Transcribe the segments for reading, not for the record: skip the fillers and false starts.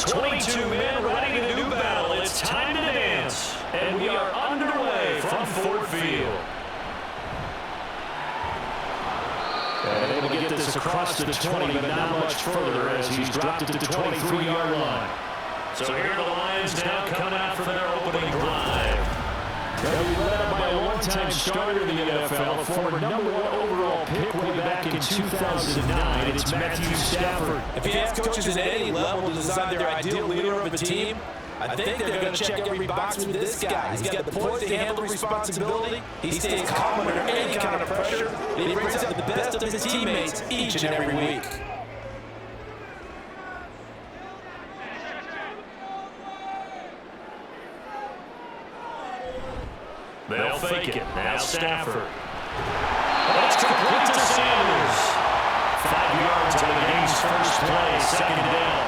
22 men ready to do battle. It's time to dance. And we are underway from Ford Field. And able to get this across the 20, but not much further as he's dropped it to the 23-yard line. So here are the Lions now coming out for their opening drive. They'll be led by a one-time starter in the NFL, a former #1 overall pick way back in 2009. It's Matthew Stafford. If you ask coaches at any level to design their ideal leader of a team, I think they're going to check every box with this guy. He's got the poise to handle responsibility. He stays calm under any kind of pressure. And he brings out the best of his teammates each and every week. They'll fake it. Now Stafford. That's complete to Sanders. 5 yards on the game's first play, second down.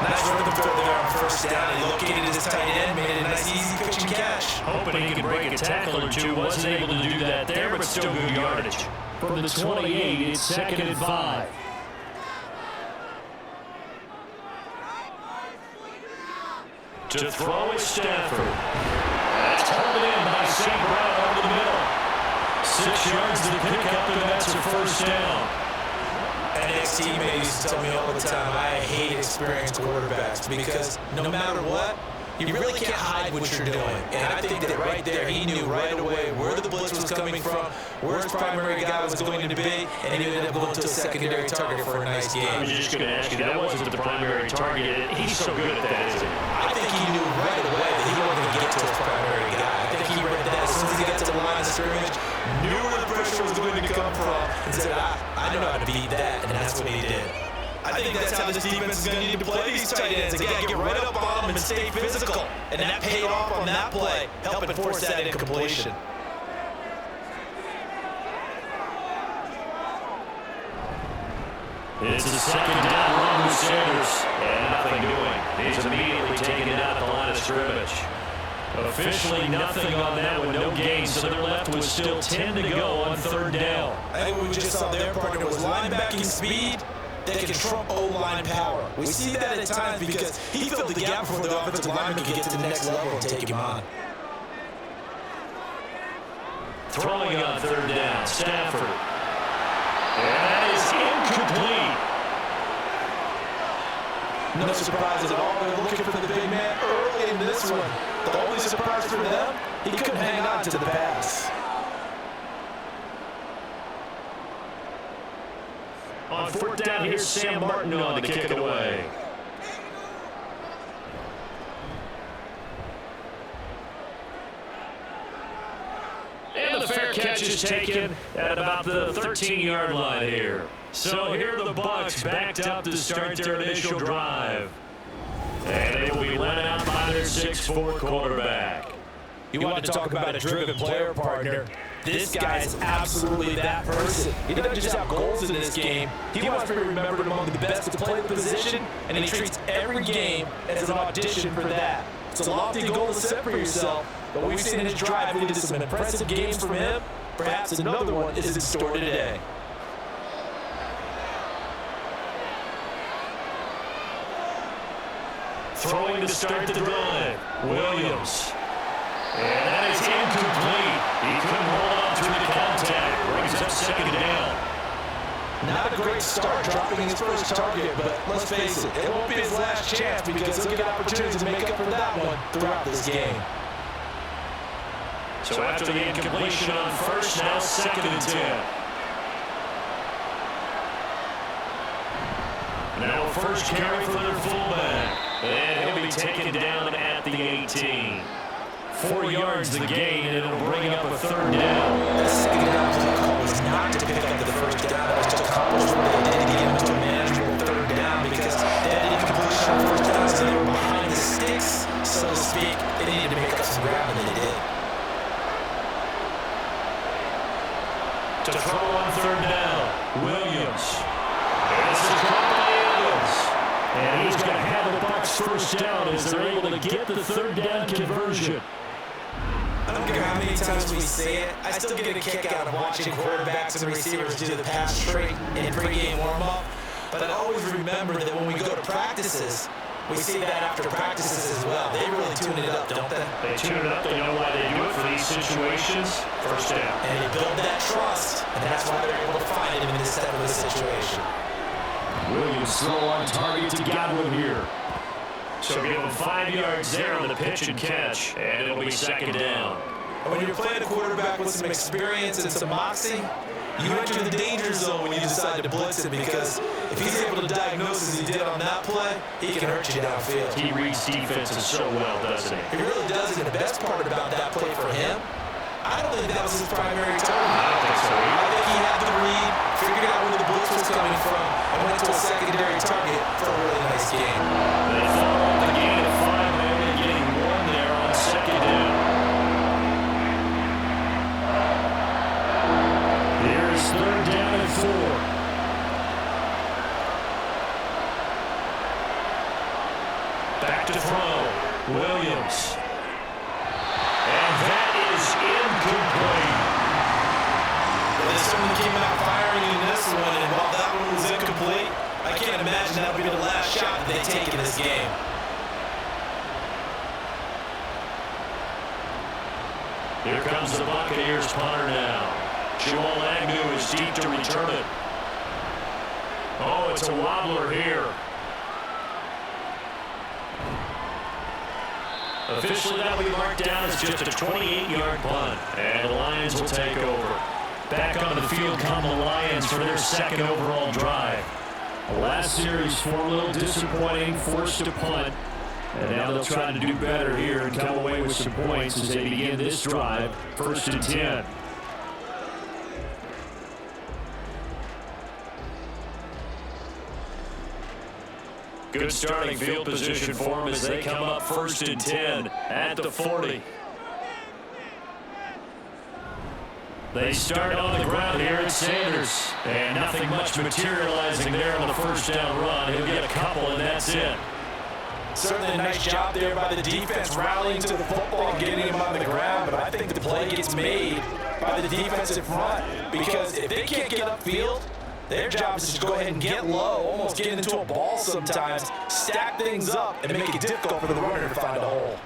Nice rhythm throw there on first down. He located his tight end, made it a nice, easy pitch and catch. Hoping he could break a tackle or two. Wasn't able to do that there, but still good yardage. From the 28, it's second and 5. To throw is Stafford. That's held in by St. Brown over the middle. 6 yards to pick up, and that's a first down. An ex-teammate used to tell me all the time, I hate experienced quarterbacks because no matter what, you really can't hide what you're doing. And I think that right there, he knew right away where the blitz was coming from, where his primary guy was going to be, and he ended up going to a secondary target for a nice game. I was just going to ask you, that wasn't the primary target. He's so good at that, isn't he? I think he knew right away that he wasn't going to get to his primary guy. I think he read that as soon as he got to the line of scrimmage, knew where the pressure was going to come from, and said, I know how to beat that, and that's what he did. I think that's how this defense is going to need to play these tight ends. They got to get right up on them and stay physical. And that paid off on that play, helping force that incompletion. It's a second down run with Sanders. And nothing doing. He's immediately taken out at the line of scrimmage. Officially nothing on that one, no gain, so they're left with still 10 to go on third down. I think what we just saw their partner was linebacking speed that can trump O-line power. We see that at times because he filled the gap before the offensive lineman could get to the next level and take him on. Throwing on third down, Stafford. And that is incomplete. No surprise at all. They're looking for the big man early in this one. The only surprise for them, he couldn't hang on to the pass. On fourth down, here's Sam Martin on to kick it away. And the fair catch is taken at about the 13-yard line here. So here are the Bucs backed up to start their initial drive. And they will be led out by their 6'4" quarterback. You want to talk about a driven player partner. This guy is absolutely that person. He doesn't just have goals in this game. He wants to be remembered among the best to play the position, and he treats every game as an audition for that. It's a lofty goal to set for yourself, but we've seen his drive lead to some impressive games from him. Perhaps another one is in store today. Throwing to start the drive, Williams. And that is incomplete. He couldn't hold on through the contact. Brings up second down. Not a great start dropping his first target, but let's face it, it won't be his last chance because he'll get opportunities to make up for that one throughout this game. So after the incompletion on first, now second and 10. Now first carry for their fullback. And he'll be taken down at the 18. 4 yards the gain, and it'll bring up a third down. The second down call was not to pick up the first down. It was to accomplish what they did to get him to a manageable third down because they had incompletion on first down, so they were behind the sticks, so to speak. They needed to make up some ground, and they did. To throw on third down, Williams. It's a drop by Evans. And he's going to have the Bucs first down as they're able to get the third down conversion. I don't care how many times we say it, I still get a kick out of watching quarterbacks and receivers do the pass trait in pregame warm-up. But I always remember that when we go to practices, We see that after practices as well. They really tune it up, don't they? They tune it up. They know why they do it for these situations. First down. And they build that trust, and that's why they're able to find him in this type of a situation. Williams throw on target to Godwin here. So give him 5 yards there on the pitch and catch, and it'll be second down. And when you're playing a quarterback with some experience and some moxie, you enter the danger zone when you decide to blitz him, because if he's able to diagnose as he did on that play, he can hurt you downfield. He reads defenses so well, doesn't he? He really does, and the best part about that play for him, I don't think that was his primary target. I don't think so either. I think he had the read, figured out where the blitz was coming from, and went to a secondary target for a really nice game. They follow up the gain of 5, and only getting 1 there on second down. Here's third down and 4. Back to throw. Williams. And that is incomplete. They certainly came out firing in this one, and while that one was incomplete, I can't imagine that would be the last shot that they take in this game. Here comes the Buccaneers punter now. Joel Agnew is deep to return it. Oh, it's a wobbler here. Officially, that will be marked down as just a 28-yard punt. And the Lions will take over. Back onto the field come the Lions for their second overall drive. The last series, 4 a little disappointing, forced to punt. And now they'll try to do better here and come away with some points as they begin this drive, 1st and 10. Good starting field position for them as they come up 1st and 10 at the 40. They start on the ground here at Sanders. And nothing much materializing there on the first down run. He'll get a couple, and that's it. Certainly a nice job there by the defense rallying to the football and getting him on the ground, but I think the play gets made by the defensive front, because if they can't get upfield, their job is to go ahead and get low, almost get into a ball sometimes, stack things up, and make it difficult for the runner to find a hole.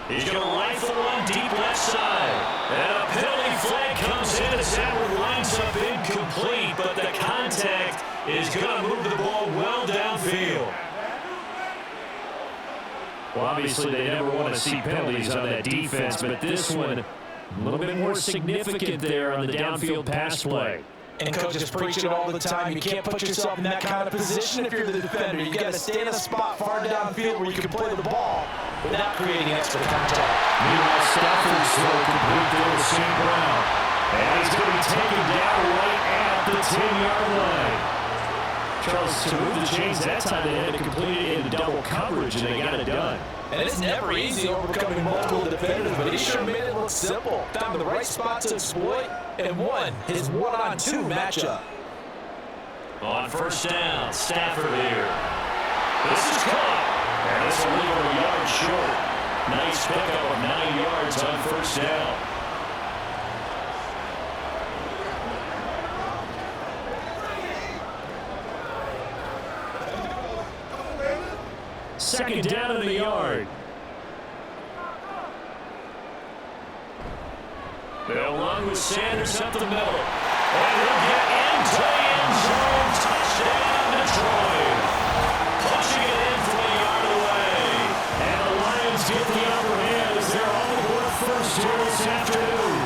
He's going to rifle one deep left side. And a penalty flag comes in as that one lines up incomplete, but the contact is going to move the ball well downfield. Well, obviously they never want to see penalties on that defense, but this one a little bit more significant there on the downfield pass play. And coaches preach it all the time. You can't put yourself in that kind of position if you're the defender. You got to stay in a spot far downfield where you can play the ball without creating extra contact. Meanwhile, Stafford's throw complete there to St. Brown. And he's going to be taken down right at the 10-yard line. Charles, to move the chains that time, they had to complete it in double coverage, and they got it done. And it's never easy overcoming multiple defenders, but he sure made it look simple. Found the right spot to exploit and won his 1-on-2 matchup. On first down, Stafford here. This is caught. And this will leave him a yard short. Nice pickup of 9 yards on first down. Second down in the yard. They'll run with Sanders up the middle. And he'll get into the end zone. Touchdown, Detroit. Punching it in from a yard away. And the Lions get the upper hand as they're on the board first here this afternoon.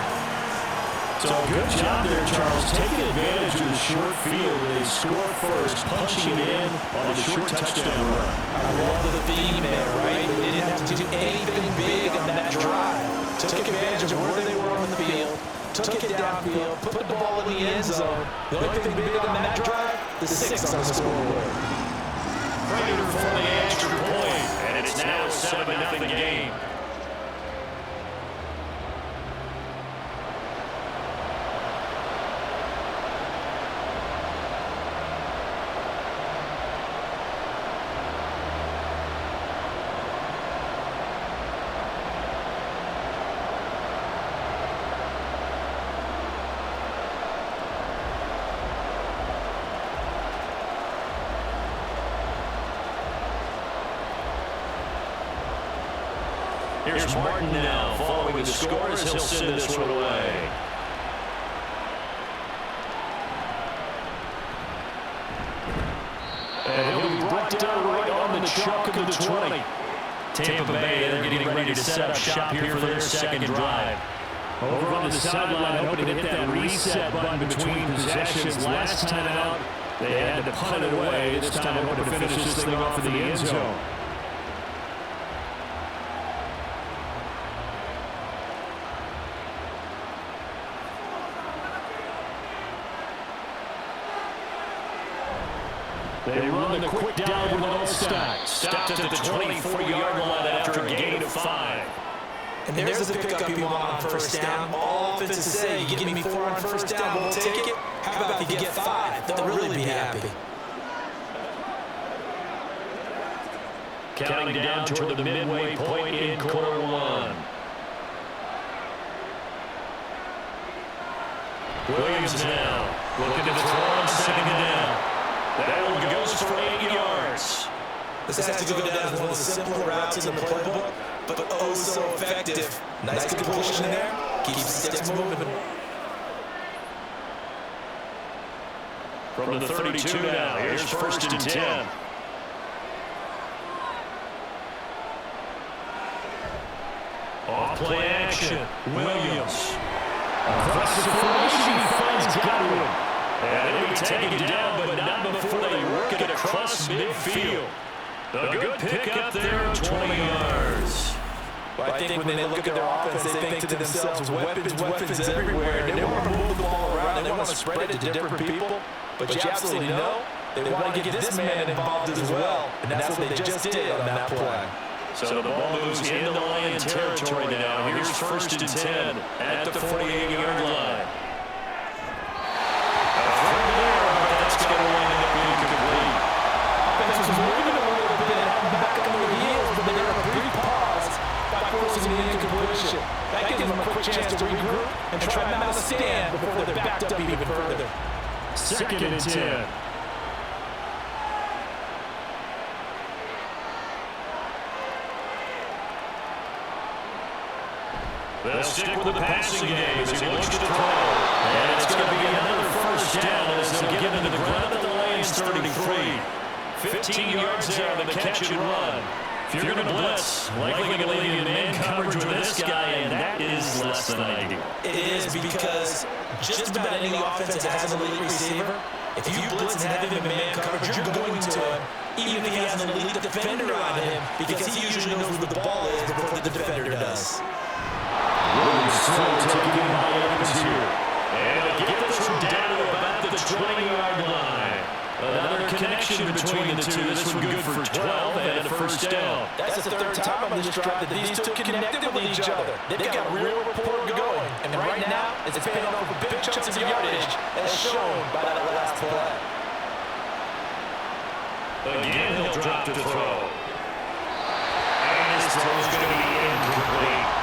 So good job there, Charles, taking advantage of the short field. They score first, punching it in on a short touchdown run. I love the theme there, right? They didn't have to do anything big on that drive. Took advantage of where they were on the field, took it downfield, put the ball in the end zone. The only thing big on that drive, the 6 on the scoreboard. Prater for the extra point, and it's now a 7-0 game. Here's Martin now. Following the scores, he'll send this one away. And he'll be brought down right on the chalk of the 20. Tampa Bay, they're getting ready to set up shop here for their second drive. Over on the sideline, hoping to hit that reset button between possessions. Last time out, they had to punt it away. This time, hoping to finish this thing off in the end zone. They run the quick down with Offside. Stopped at the 24-yard line after a gain of 5. And there's the pickup you want on first down. All offenses say, you give me 4 on first down, we'll take it. How about if you get 5? They'll really be happy. Counting down toward the midway point in quarter 1. Williams now looking to throw on second down. That one goes for 8 yards. This has to go down as one of the simpler routes in the playbook, but oh so effective. Nice completion there. Keeps the sticks moving. From the 32 now, here's first and 10. Off play action, Williams. Across the formation, he finds Godwin. And he'll be taken down, but not before they work it across midfield. A good pick up there, 20 yards. Well, I think when they look at their offense, they think to themselves, weapons everywhere. They want to move the ball around. They want to spread it to different people. But you absolutely know they want to get this man involved as well. And that's what they just did on that play. So the ball moves into Lion territory now. Here's first and 10 at the 48-yard line. That's going to wind up being complete. Offense was moving a little bit back on their heels, but they got a brief pause by forcing the incompletion. That gives them a quick chance to regroup and try to mount a stand before they're backed up even further. Second and 10. They'll stick with the passing game as he looks to throw. And it's going to be another first down as they'll get into the ground at the Lions 33. 15 yards there on the catch and run. If you're going to blitz, likely going to leave you in man coverage with this guy, and that is less than ideal. It is because just about any offense that has an elite receiver, if you blitz and have him in man coverage, you're going to him, even if he has an elite defender on him, because he usually knows where the ball is before the defender does. Williams still taking in by Evans here. And they'll get this one down to about the 20-yard line. Another connection between the two. This one good for 12 and a first down. That's the third time on this drive that these two connected with each other. They've got real rapport going. And right now, it's paying off with big chunks of yardage as shown by that last play. Again, he'll drop to throw. And his throw is going to be incomplete.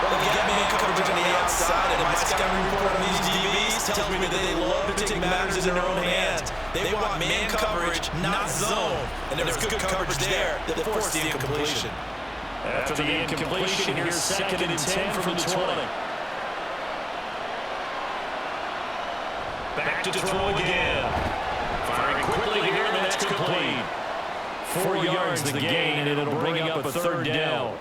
Well, you got man coverage on the outside, and my scouting report on these DBs tells me that they love to take matters in their own hands. They want man coverage, not zone. And there was good coverage there that forced the incompletion. After the incompletion, here's second and 10 from the 20. Back to throw again. Firing quickly here, and that's complete. 4 yards the gain, and it'll bring up a third down.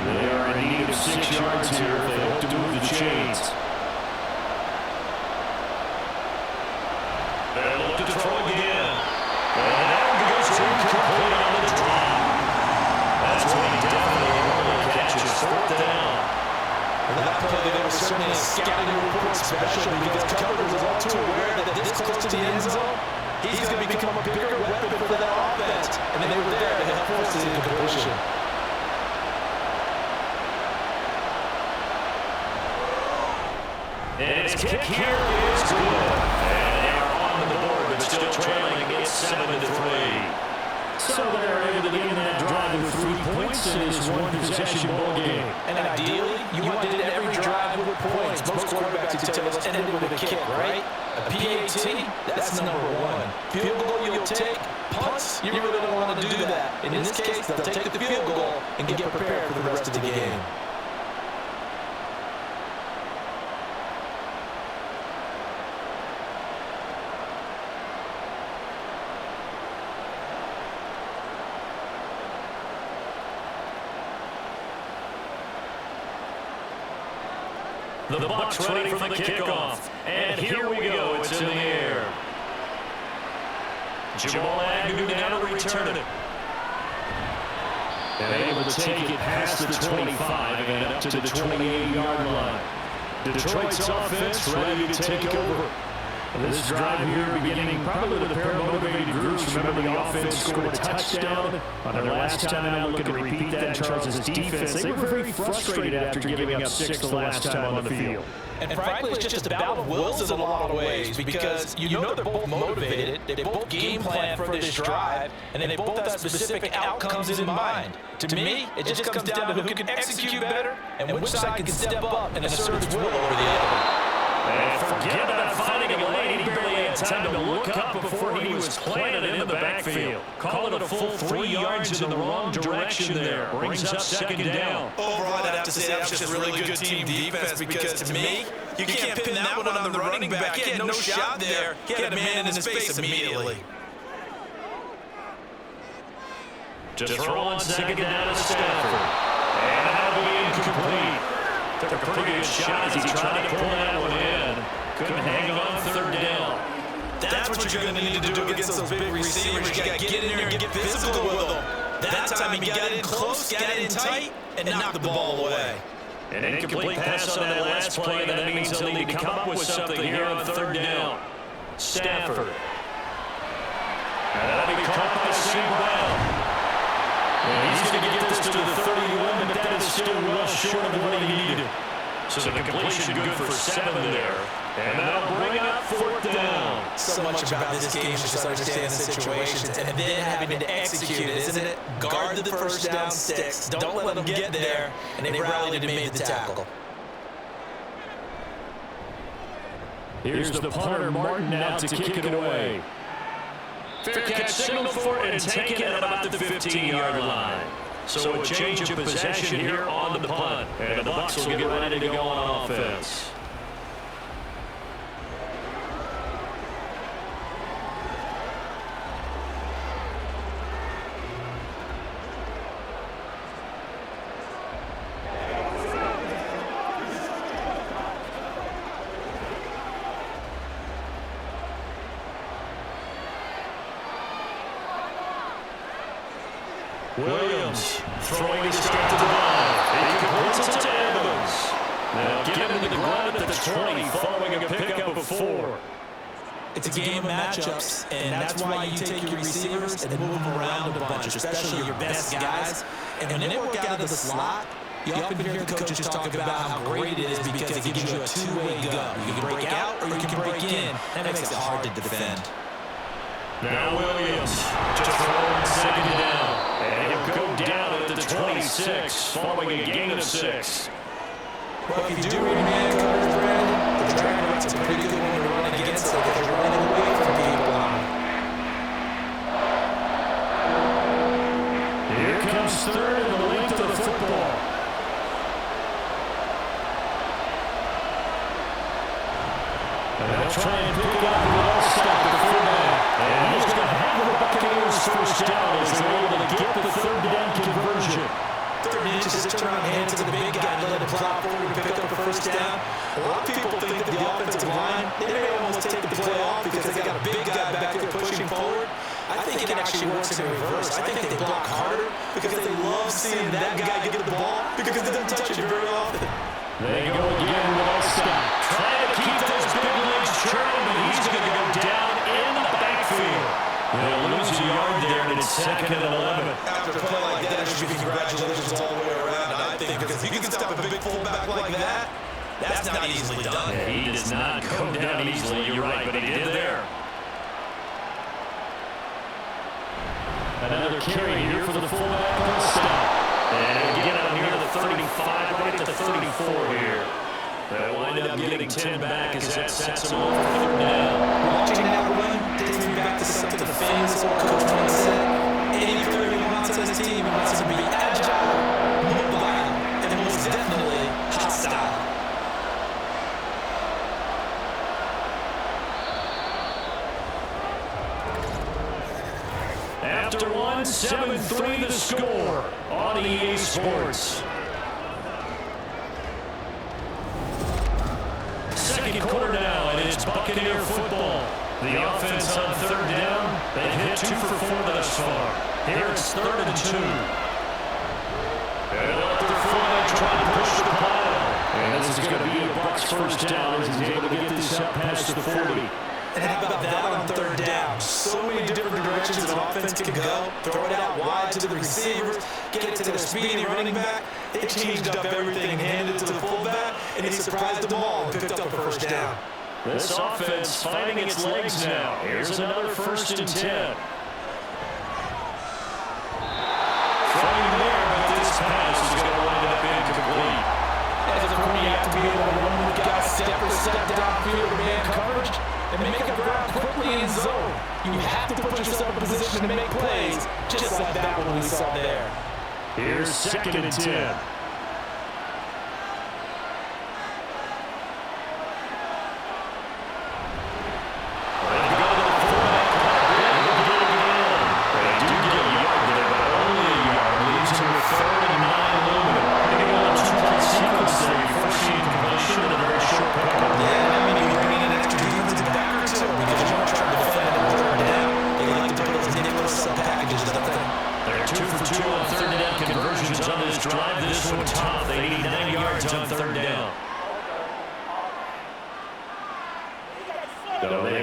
They are in need of 6 yards here if they hope to move the chains. They'll look to throw again. And that one goes incomplete on the drop. That's when he definitely catches. Fourth down. And that play, there was certainly a scouting report special because coverage was all too aware that this close to the end zone, he's going to become a bigger weapon for that offense. And they were there to help force the incompletion. And his kick here is good. And they are on the board, but still trailing. It's 7-3. So they're able to get in that drive with 3 points in this one-possession ball game. And ideally, you want to end every drive with points. Most quarterbacks would tell us ended with a kick, right? A PAT, that's number one. Field goal you'll take, punts, you really don't want to do that. In this case, they'll take the field goal and get prepared for the rest of the game. The Bucs ready for the kickoff. And here we go. It's in the air. Jamal Agnew now to return it. And able to take it past the 25 and up to the 28-yard line. Detroit's offense ready to take over. This drive here beginning probably with a pair of motivated groups. Remember, the offense scored a touchdown on their last time out. Looking to repeat that in Charles' defense. They were very frustrated after giving up 6 the last time on the field. And frankly, it's just a battle of wills in a lot of ways because you know they're both motivated, they both game plan for this drive, and they both have specific outcomes in mind. To me, it just comes down to who can execute better and which side can step up and assert its will over the other. And forget about finding a lane. He barely had time to look up before he was planted in the backfield. Call it a full 3 yards in the wrong direction there. Brings up second down. Overall, I'd have to say that was just really good team defense because to me, you can't pin that one on the running back. He had no shot there. He had a man in his face immediately. Just throw on second down to Stafford. And that'll be incomplete. Took a pretty good shot as he tried to pull that one in. Couldn't hang on third down. That's what you're going to need to do against those big receivers. You got to get in there and get physical with them. That time he got in close, got in tight, and knocked the ball away. An incomplete pass on that last play, and that means they'll need to come up with something here on third down. Stafford. And that'll be caught by St. Brown. And he's going to get this to the 31, but that is still well short of what he needed. So the completion good for 7 there. And that'll bring up fourth down. So much about this game is just understanding situations and then having to execute it, isn't it? Guard the first down sticks. Don't let them get there. And they rallied and made the tackle. Here's the punter, Martin, now to kick it away. Fair catch signal for it and take it at about the 15-yard line. So a change of possession here on the punt. And the Bucs will get ready to go on offense. Williams throwing to start the drive. He completes it to Evans. Now getting to the ground at the 20 following a pickup of 4. It's a game of matchups, and that's why you take your receivers and move them around a bunch, especially your best guys. And when they work out of the slot, you often hear the coaches talk about how great it is because it gives you a two-way go. You can break out or you can break in. That makes it hard to defend. Now Williams just throwing second down. And he'll go down at the 26 following a gain of 6. Well, if you do read man coverage, Brandon, the drag routes a pretty good one to run against it because you're running away from people on it. Here comes third in the length of the football. And they'll try and pick it up with All-Stop, the fullback. And he's going to have the Buccaneers first down as they're able to get the third down conversion. Third and inches, just turn around, hand it to the big guy and let him plow forward and pick up the first down. A lot of people think that the offensive line, they may almost take the play off because they got a big guy back there pushing forward. I think it actually works in reverse. I think they block harder because they love seeing that guy get the ball because they don't touch it very often. They go again with All-Stop. Trying to keep those big legs churning, but he's going to go down in the backfield. They'll lose a yard there, and it's second and 11. After a play like that, it should be congratulations all the way around, I think, because if you can stop a big fullback like that, that's not easily done. Yeah, he does not go down easily, you're right, but he did there. Another carry here for the fullback All-Stop. And he'll get out near the 35, right at the 34 here. They'll wind up getting 10 back as that sets them up for 3rd down. Watching that run takes me back to something the famous old coach once said. Any player he wants on his team, he wants him to be agile, mobile, and most definitely hostile. After one, 7-3 the score on EA Sports. Second quarter now, and it's Buccaneer football. The offense on 3rd down, they've hit 2 for 4 thus far. Here it's 3rd and 2. And up their fullback trying to push the pile. And this is going to be a Bucs 1st down as he's able to get this up past the 40. And how about that on 3rd down? So many different directions an offense can go. Throw it out wide to the receivers, get it to their speedy running back. They changed up everything, handed it to the fullback, and he surprised them all and picked up a 1st down. This offense finding its legs now. Here's another 1st and 10. Trying there, but this pass is going to wind up incomplete. As a corner, you have to be able to run with guys step for step downfield to man coverage and make up ground quickly in zone. You have to put yourself in position to make plays, just like that one we saw there. Here's 2nd and 10.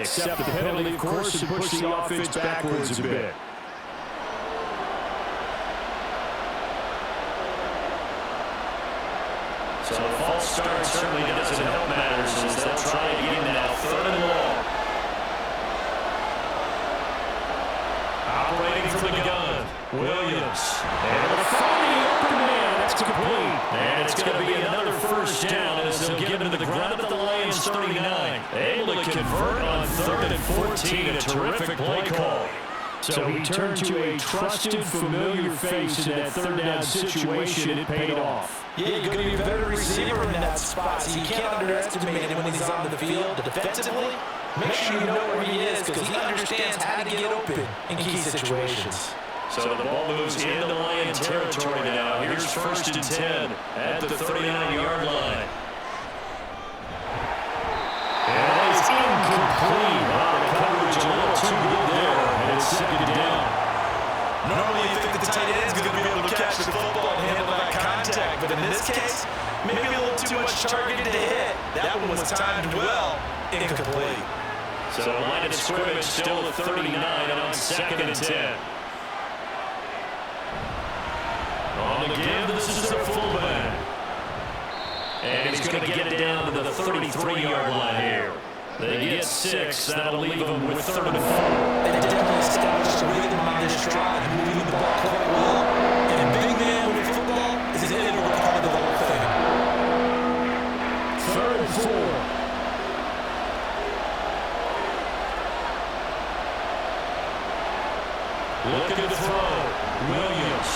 Accept the penalty, of course, and push the offense backwards a bit. So a false start certainly doesn't help matters as they'll try again now. 3rd and long. Operating from the gun, Williams. And they'll find the open man. That's complete. And it's going to be another 1st down as they'll get into the ground at the Lions 39. Able to convert on 3rd and 14. A terrific play call. So he turned to a trusted, familiar face in that 3rd down situation. It paid off. Yeah, you're going to be a better receiver in that spot, so you can't underestimate him when he's on the field. Defensively, make sure you know where he is because he understands how to get open in key situations. So the ball moves into Lion territory now. Here's 1st and 10 at the 39-yard line. And it's incomplete. The coverage a little too good there. And it's 2nd down. Normally you think the tight end's going to be able to catch the football and handle that contact, but in this case, maybe a little too much target to hit. That one was timed well. Incomplete. So line of scrimmage still at 39 and on 2nd and 10. On the give, this is their fullback. And he's going to get it down to the 33-yard line here. They get 6. That'll leave them with 3rd and 4. They definitely established a rhythm on this drive, moving the ball quite well. And big man with football is an integral part of the whole thing. 3rd and 4. Look at the throw. Williams.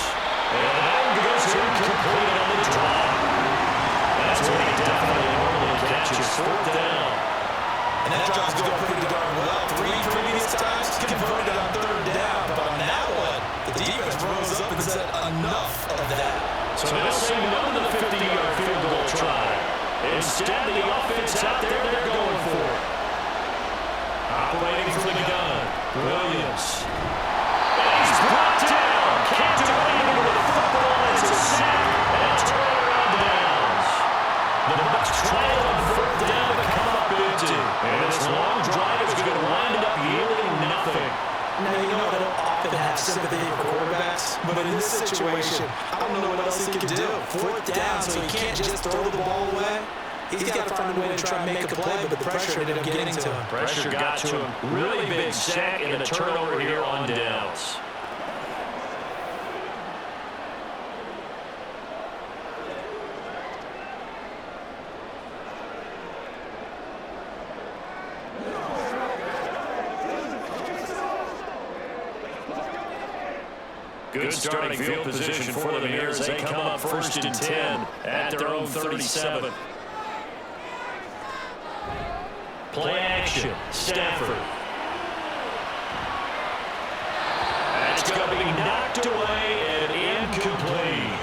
And that goes incomplete on the drop. That's what he definitely normally catches. 4th down. And that drop's going pretty darn well. 3 previous times converted on 3rd down. But on that one, the defense rose up and said enough of that. So they'll say no to the 50-yard field goal try. Instead, the offense out there, they're going for it. Operating from the gun, Williams. He's brought down. Can't do anything with the football. It's a sack and turnaround downs. The Bucs trail on 4th down to come up empty. And this long drive is going to wind up yielding nothing. Now, you know I don't often have sympathy for quarterbacks, but in this situation, I don't know what else he can do. 4th down, so he can't just throw the ball away. He's got to find a way to try and make a play, but the pressure ended up getting to him. Pressure got to him. Really big sack and a turnover here on downs. good starting field position for them here as they come up 1st and 10 at their own 37. Play action. Stafford. That's going to be knocked away and incomplete.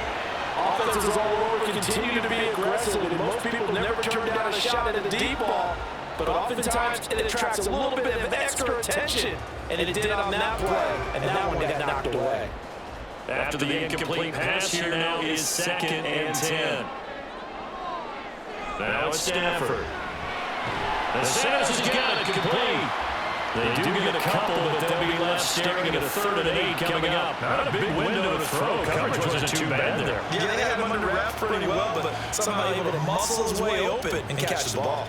Offenses all over continue to be aggressive, and most people never turn down a shot at a deep ball. But oftentimes it attracts a little bit of extra attention, and it did on that play, and that one got knocked away. After the incomplete pass, here now is 2nd and 10. Now it's Stafford. The Santos has got it complete. They do get a couple, but they'll be left staring at a 3rd and 8 coming up. Not a big window to throw. Coverage wasn't too bad there. Yeah, they had him under wraps pretty well, but somehow able to muscle his way open and catch the ball.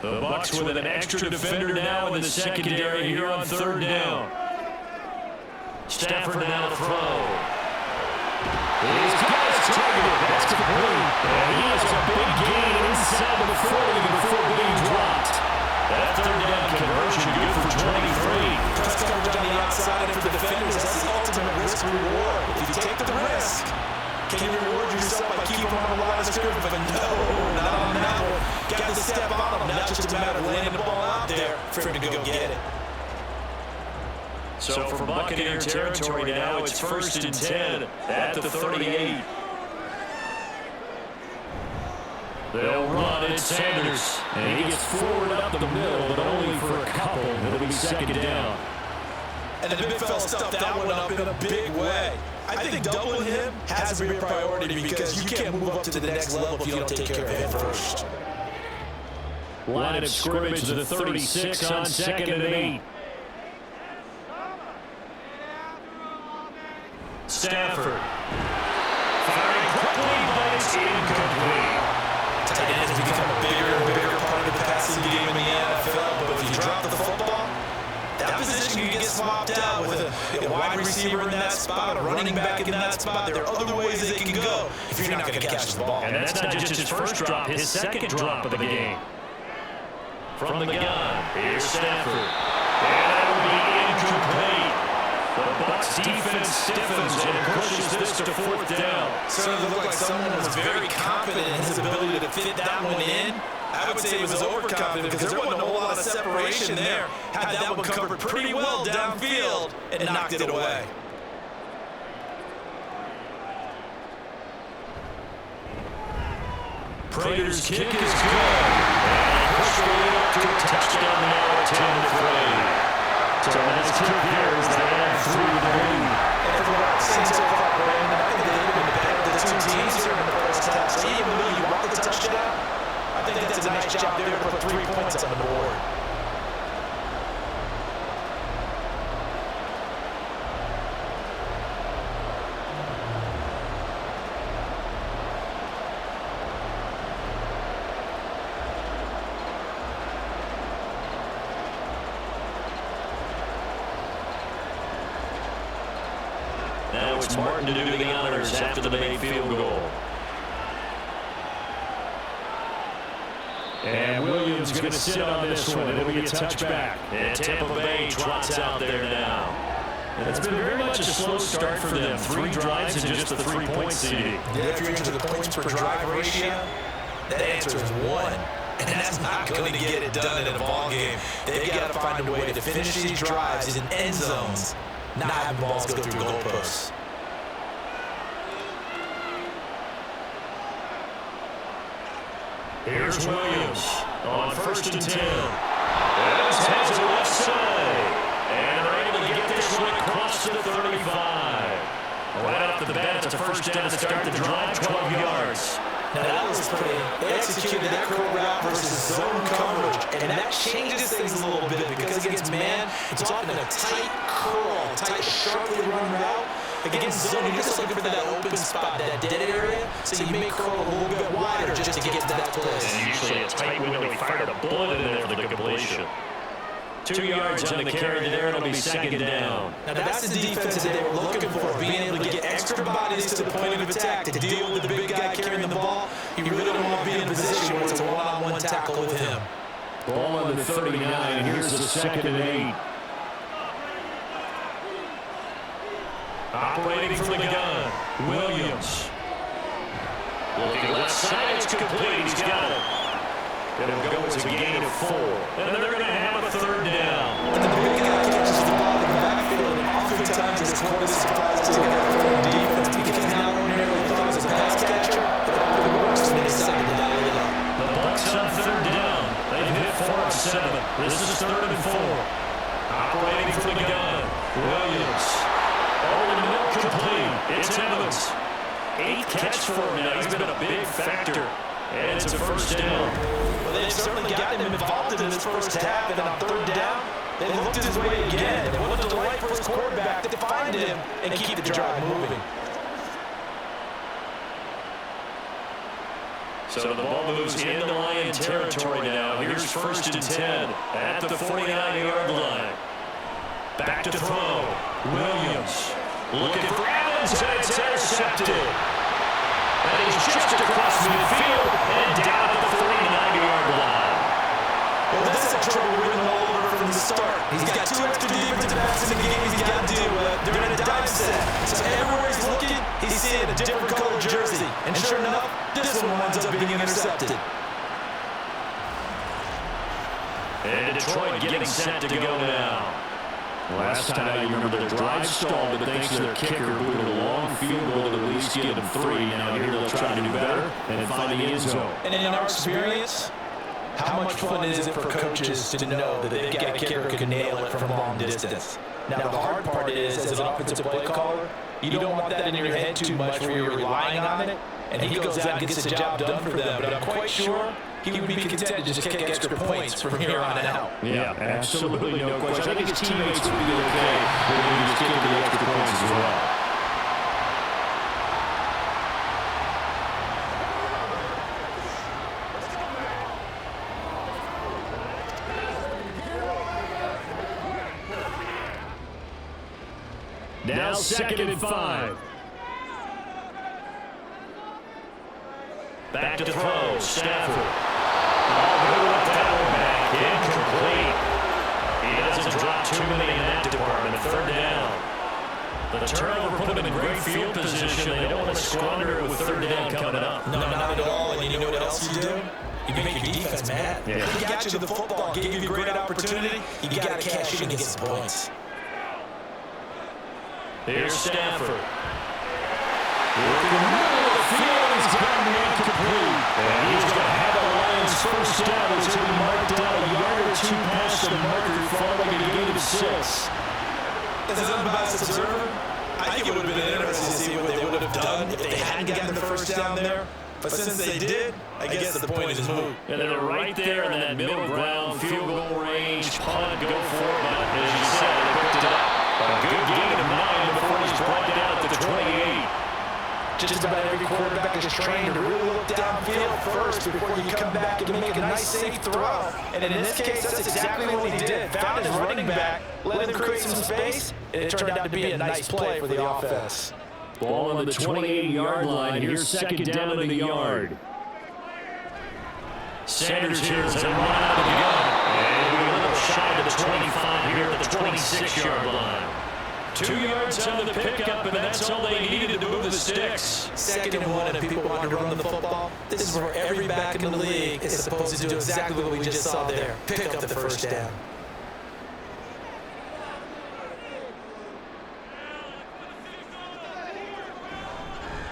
The Bucs with an extra defender now in the secondary here on 3rd down. Stafford now to throw. He's got his target. That's complete. And he has a big gain inside the 40 before being dropped. That 3rd down conversion good for 23. Press coverage on the outside, and for the defenders, that's the ultimate risk reward. If you take the risk, can you reward yourself by keeping him on the line of scrimmage? But no, not on that one. Got to step on him. Not just a matter of landing the ball out there for him to go get it. So from Buccaneer territory now, it's 1st and 10 at the 38. They'll run. It's Sanders. And he gets forward up the middle, but only for a couple. It'll be 2nd down. And the big fella stuffed that one up in a big way. I think doubling him has to be a priority because you can't move up to the next level if you don't take care of him first. Line of scrimmage to the 36 on 2nd and 8. Stafford. Firing quickly, but it's incomplete. Tight ends become a bigger and bigger part of the passing game in the NFL, but if you drop the football, that position can get swapped out with a wide receiver in that spot, a running back in that spot. There are other ways they can go if you're not going to catch the ball. And that's not just his first drop, his 2nd drop of the game. From the gun, here's Stafford. And that'll be incomplete. The Bucs defense stiffens and pushes this to 4th down. Certainly looked like someone was very confident in his ability to fit that one in. I would say he was overconfident because there wasn't a whole lot of separation there. Had that one covered pretty well downfield and knocked it away. Prater's kick is good. And pushed away up to a touchdown now at 10-3. So that's 2 years they add 3 to the lead. And for what I've seen so far, Brandon, I think they've been the better of the 2 teams here in the first half. So even though you want the touchdown, I think that's a nice job there to put 3 points on the board. Now it's Martin to do the honors after the made field goal. And Williams going to sit on this one. It'll be a touchback. And Tampa Bay trots out there now. And it's been very much a slow start for them. 3 drives and just the 3-point CD. Yeah, if you're into the points per drive ratio, that answer is 1. And that's not going to get it done in a ball game. They've got to find a way to finish these drives in end zones, not having balls go through goalposts. Here's Williams on 1st and 10. Evans has it left side. And they're able to get this one across to the 35. Right off the bat, it's a 1st down to start the drive, 12 yards. Now that was pretty. They executed that curl route versus zone coverage, and that changes things a little bit because against man, it's often a tight curl, tight, sharply run route. Against zone, you're just looking for that open spot, that dead area, so you may curl a little bit wider just to get to that place. And usually a tight window, he fired a bullet in there for the completion. 2 yards on the carry there, it'll be 2nd down. Now that's the defense that they were looking for, being able to get extra bodies to the point of attack to deal with the big guy carrying the ball. You really don't want to be in a position where it's a one-on-one tackle with him. Ball on the 39, and here's the 2nd and 8. Operating from the gun, Williams. Looking left side, it's complete. He's got it. It'll go as a gain of 4. And they're going to have a third down. And the big guy catches the ball in the backfield, and oftentimes it's quite a surprise to the defense because now ordinarily thought as a pass catcher, but after the works, they decided to dial it up. The Bucs on third down. They've hit 4 of 7. This is 3rd and 4. Operating from the gun, Williams. Over the middle, complete. It's Evans. 8 catch for him now. He's been a big factor. And it's a first down. Well, they've certainly gotten him involved in his first half, and on third down, they looked his way again. They wanted the right first quarterback to find him and keep the drive moving. So the ball moves into Lion territory now. Here's 1st and 10 at the 49-yard line. Back to throw. Williams looking for Evans, and it's intercepted. And he's just across midfield and down at the 49-yard line. Well, this is trouble written all over from the start. He's got 2 extra defensive backs in the game he's got to deal with. They're in a dime set. So everywhere he's looking, he's seeing a different colored jersey. And sure enough, this one winds up being intercepted. And Detroit getting set to go now. Last time I remember their drive stalled, but thanks to their kicker booted a long field goal to at least get them 3. Now here they'll try to do better and find the end zone. And in our experience, how much fun is it for coaches to know that they've got a kicker who can nail it from long distance? Now the hard part is, as an offensive play caller, you don't want that in your head too much where you're relying on it, and he goes out and gets the job done for them. But I'm quite sure he would be content to just kick extra points from here on out. Yeah, absolutely no question. I think his teammates would be okay when he just kick the extra points as well. Now 2nd and 5. Back to throw, Stafford. Incomplete. He doesn't drop too many in that department. 3rd down. The turnover put him in great field position. They don't want to squander it with 3rd down coming up. No, not at all. And you know what else you do? You make your defense mad. Yeah. He got you the football, gave you a great opportunity. You got to cash in and get some points. Here's Stafford. Looking in the middle of the field, he's got him incomplete. And he's going to have a Lions first down. He's going to be marked down a yard or 2 past the marker, following a gain of 6. As an unbiased observer, I think it would have been interesting to see what they would have done if they hadn't gotten the first down there. But since they did, I guess the point is moot. And they're right there in that middle ground, field goal range, punt, go for it. But as you said, they picked it up. A good gain of 9 before he's brought down at the 28. Just about every quarterback is trained to really look downfield first before you come back and make a nice, safe throw. And in this case, that's exactly what he did. Found his running back, let him create some space, and it turned out to be a nice play for the offense. Ball on the 28-yard line. Here's 2nd down in the yard. Sanders here is a run out of the gun. And we're a little shy of the 25 here at the 26-yard line. 2 yards on the pickup, and that's all they needed to move the sticks. 2nd and 1, and people want to run the football. This is where every back in the league is supposed to do exactly what we just saw there. Pick up the first down.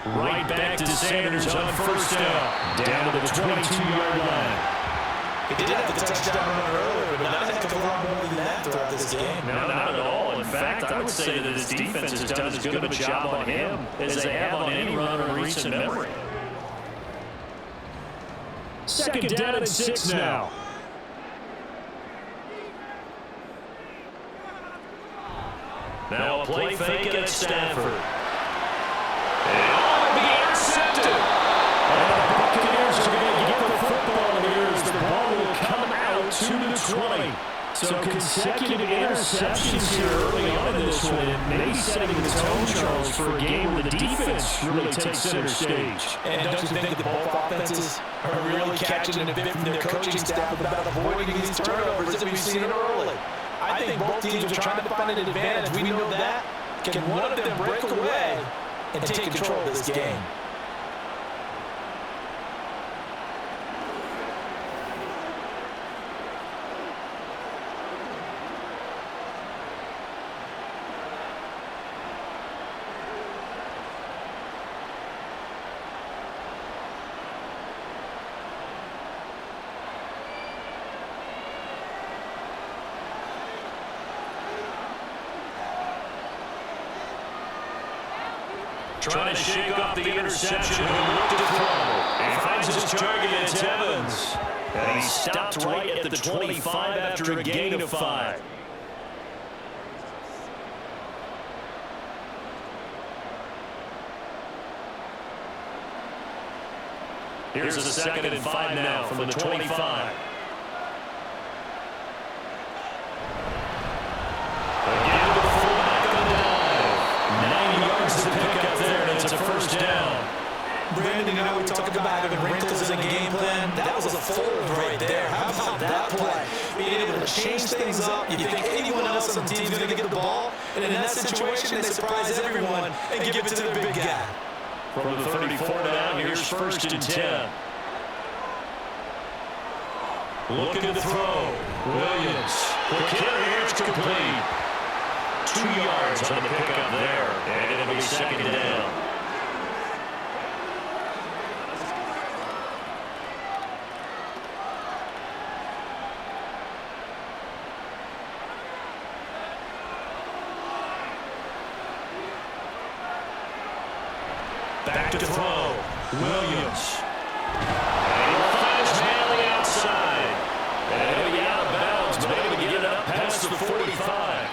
Right back to Sanders on first down. Down to the 22-yard line. He did have the touchdown run earlier, but not a heck of a lot more than that throughout this game. No, not at all. In fact, I would say that his defense has done as good of a job on him as they have on any run in recent memory. 2nd down and 6 now. Now a play fake, and it's Stafford. And it'll be intercepted. And the Buccaneers are going to get the football here as the ball will come out to the 20. So consecutive interceptions here early on in this one, maybe setting the tone, Charles, for a game where the defense really takes center stage. And don't you think that both offenses are really catching a bit from their coaching staff about avoiding these turnovers that we've seen early? I think both teams are trying to find an advantage. We know that. Can one of them break away and take control of this game? Trying to shake off the interception and look to throw. He finds his target, it's Evans. And he stopped right at the 25 after a gain of 5. Here's a 2nd and 5 now from the 25. Again to the fullback on the dive. 90 yards to pick up there, and it's a first down. Brandon, you know, we talk about having wrinkles in the game plan. That was a fold right there. How about that play? Being able to change things up. You think anyone else on the team is going to get the ball, and in that situation, they surprise everyone and give it to their big guy. From the 34 down, here's 1st and 10. Looking to throw. Williams. The carry, it's complete. 2 yards on the pickup there, and it'll be 2nd down. Back to throw. Williams. And he'll find his man on the outside. And it'll be out of bounds, but able to get it up past the 45.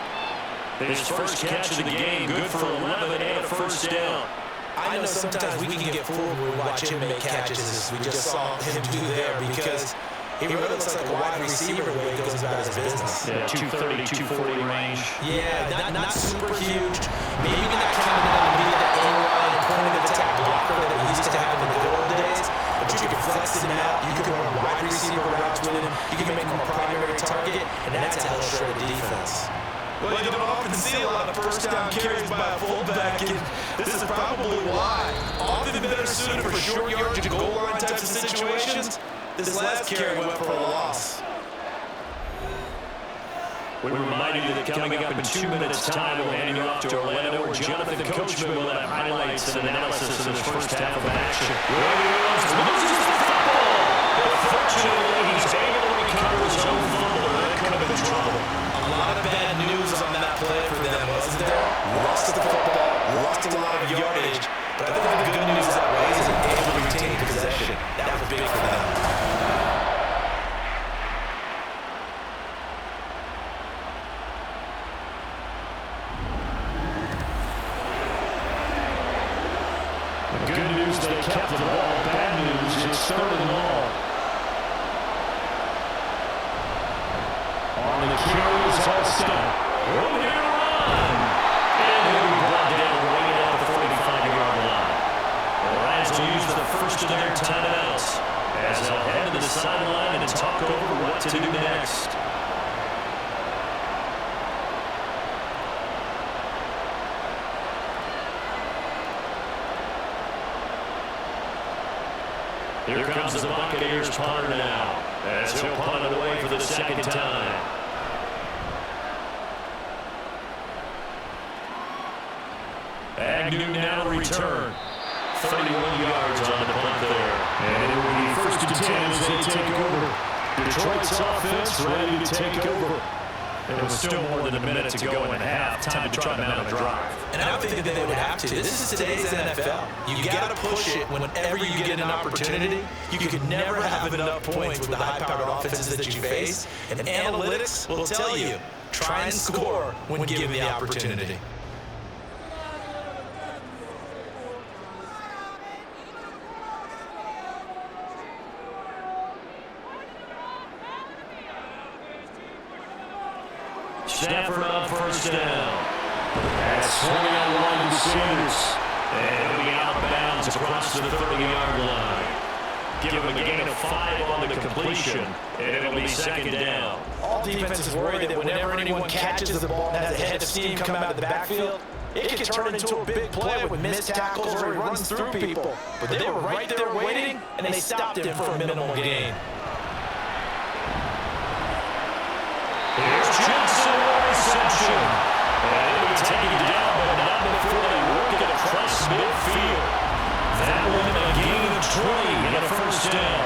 His first catch of the game, good for 11 and a first down. I know sometimes we can get fooled when we watch him make catches, as we just saw him do there, because he really looks like a wide receiver the way he goes about his business. Yeah, 230, 240 range. Yeah, not super huge. Maybe not coming down to be that A-line point of attack blocker that we used to have in the good old days, but you can flex him out, you can run wide receiver routes with him, you can make him a primary target, and that's a hell of a defense. Well, you don't often see a lot of first down carries by a fullback, and this is probably why. Often better suited for short yardage and goal line types of situations. This last carry went for a loss. We remind you that coming up in 2 minutes' time, we'll hand you off to Orlando, where Jonathan Coachman will have highlights and analysis in his first half of action. Williams loses the football, but fortunately he's able to recover his own fumble, and that could have been trouble. A lot of bad news on that play for them, wasn't there? Lost the football, lost a lot of yardage, but I think the good news that way is that they able to retain possession. That was big for them. Good news, they kept the ball. Bad news, it's 3rd and long. On the carry is Holston. Room here to run. And he'll be brought down right at the 45-yard line. The Lions will use the first of their timeouts as they'll head to the sideline and talk over what to do next. Here comes the Buccaneers punter now, as he'll punt it away for the 2nd time. Agnew now return. 31 yards on the punt there. And it will be 1st and 10 as they take over. Detroit's offense ready to take over. It was still more than a minute to go in half. Time to try to mount a drive. And I don't think that they would have to. This is today's NFL. You got to push it whenever you get an opportunity. You can never have enough points with the high-powered offenses that you face. And analytics will tell you, try and score when given the opportunity. Stafford on 1st down. That's swinging on line to Sanders. And it'll be out of bounds across the 30-yard line. Give him a gain of 5 on the completion, and it'll be 2nd down. All defenses worry that whenever anyone catches the ball and has a head of steam come out of the backfield, it can turn into a big play with missed tackles or he runs through people. But they were right there waiting, and they stopped him for a minimal gain. Here's Johnson, reception. And he'll be taken down, but not before they work it across midfield. That one a gain of 20 and a first down.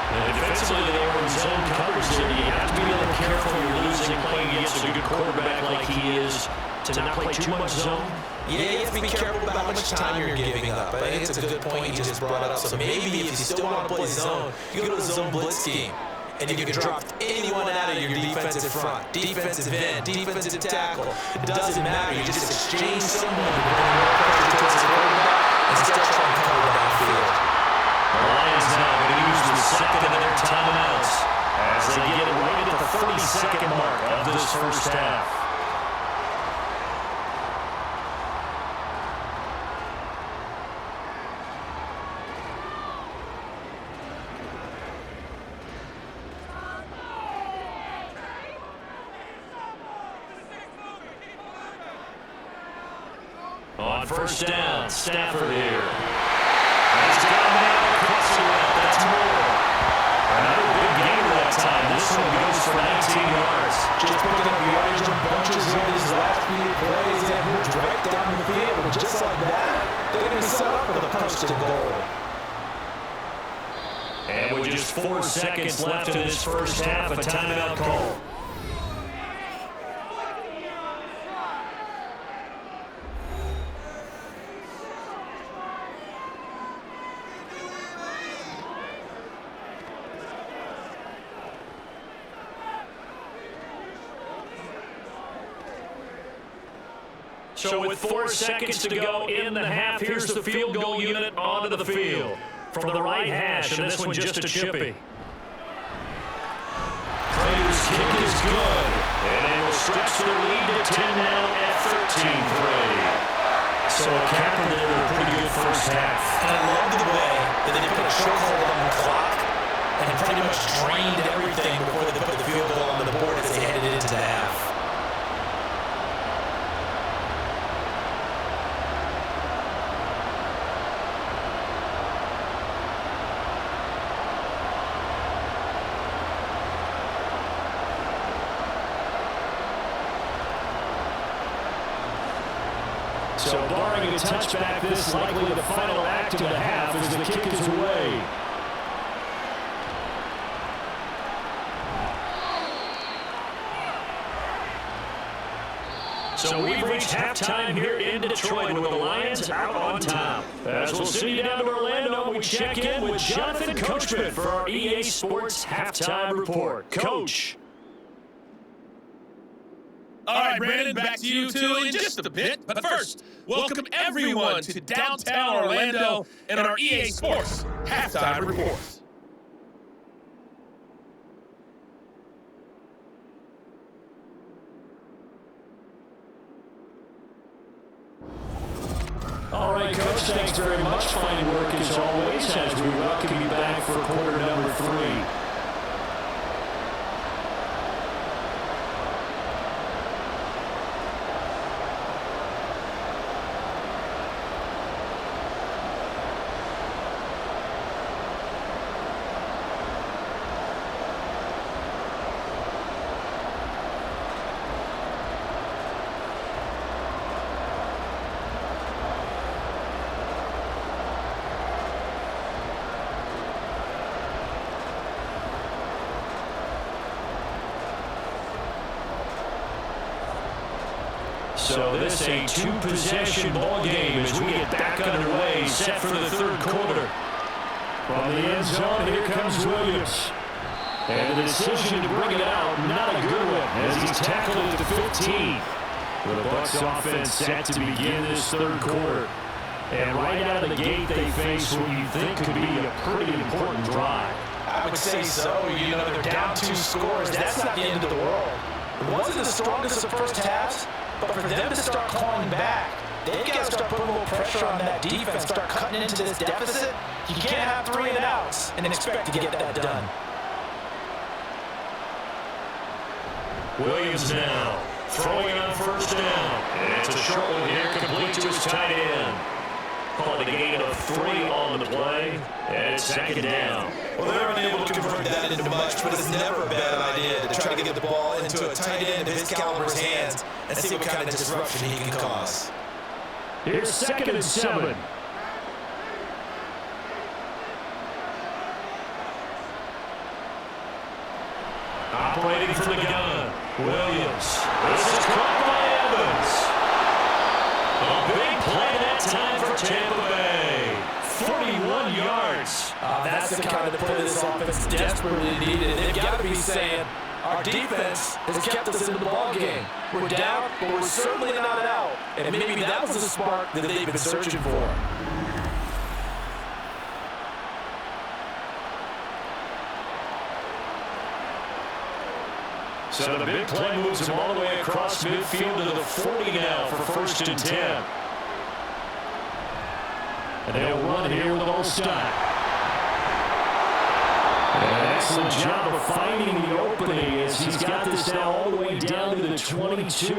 And defensively, they were in zone coverage there. You have to be a little careful. You're losing playing against a good quarterback like he is to not play too much zone. Yeah, you have to be careful about how much time you're giving up. I think it's a good point you just brought up. So maybe if you still want to play zone, you go to the zone blitz scheme. And you can drop anyone out of your defensive front, defensive end, defensive tackle. It doesn't matter. You just exchange someone to bring more pressure towards the quarterback and still try and cover the downfield. The Lions now going to use the second of their timeouts as they get it right at the 30-second mark of this first half. On first down, Stafford here. He's got him out across the route. That's more. Another big gainer that time. This one goes for 19 yards. Just picking up yardage in bunches here these last few plays. They moved right down the field. And just like that, they're going to be set up for the punch to goal. And with just 4 seconds left in this first half, a timeout call. So with 4 seconds to go in the half, here's the field goal unit onto the field. From the right hash, and this one just a chippy. Prater's kick is good. And they will stretch the lead to 10 now at 13-3. So a capper there with a pretty good first half. And I love the way that they put a chokehold on the clock and pretty much drained everything before they put the field goal on the board as they headed into the half. So barring a touchback, this is likely the final act of the half as the kick is away. So we've reached halftime here in Detroit with the Lions out on top. As we'll send you down to Orlando, we check in with Jonathan Coachman for our EA Sports Halftime Report. Coach. All right, Brandon, back to you two in just a bit. But first, welcome everyone to downtown Orlando and our EA Sports Halftime Report. All right, Coach, thanks very much. Fine work as always as we welcome you back for quarter number 3. So this is a 2-possession ball game as we get back underway, set for the third quarter. From the end zone, here comes Williams. And the decision to bring it out, not a good one, as he's tackled at the 15. The Bucs offense set to begin this third quarter. And right out of the gate, they face what you think could be a pretty important drive. I would say so. You know, they're down 2 scores. That's not the end of the world. It wasn't the strongest of first halves, but for them to start clawing back, they've got to start putting a little pressure on that defense, start cutting into this deficit. You can't have 3 and outs and expect to get that done. Williams now Throwing on first down. And it's a short one here, complete to his tight end. Call it a gain of 3 on the play, and it's second down. Well, they're unable to convert that into much, but it's never a bad idea to try to get the ball into a tight end of his caliber's hands and see what kind of disruption he can cause. Here's 2nd and 7. Operating from the gun, Williams. This is caught by Evans. A big play that time for Tampa Bay. 41 yards. That's the kind of play this offense desperately needed. They've got to be saying, our defense has kept us in the ball game. We're down, but we're certainly not out. And maybe that was the spark that they've been searching for. So the big play moves him all the way across midfield to the 40 now for 1st and 10. And they'll run here with Offside. An excellent job of finding the opening as he's got this now all the way down to the 22.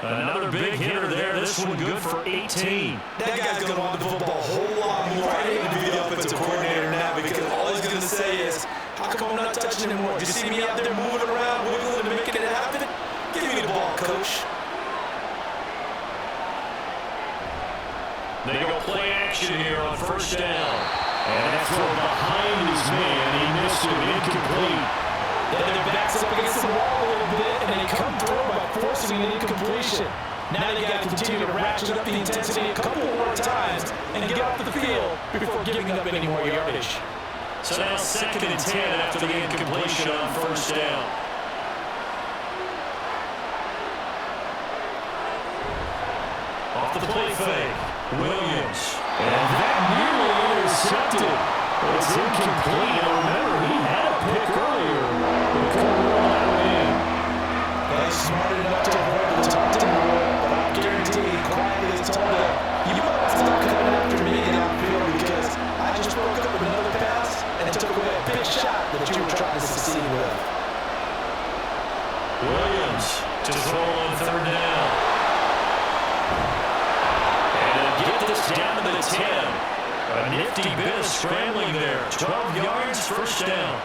Another big hitter there. This one good for 18. That guy's going to want the football a whole lot more. I hate to be the offensive coordinator now because all he's going to say is, how come I'm not touching him more? Do you see me out there moving around, wiggling and making it happen? Give me the ball, coach. They go play action here on 1st down. And that throw behind his man. He missed it, incomplete. Then their backs up against the wall a little bit, and they come through by forcing an incompletion. Now you got to continue to ratchet up the intensity a couple more times and get off the field before giving up any more yardage. So now 2nd and 10 after the incompletion on 1st down. Off the play fake, Williams. And that nearly intercepted. It's incomplete. Now remember, he had a pick earlier. But couldn't roll that one in. He's smart enough to avoid the taunting rule, but I guarantee he quietly has told him, you must stop coming after me downfield because I just broke up another pass and took away a big shot that you were trying to succeed with. Williams to throw on 3rd down. And they'll get this down to the 10. A nifty bit of scrambling there. 12 yards, 1st down.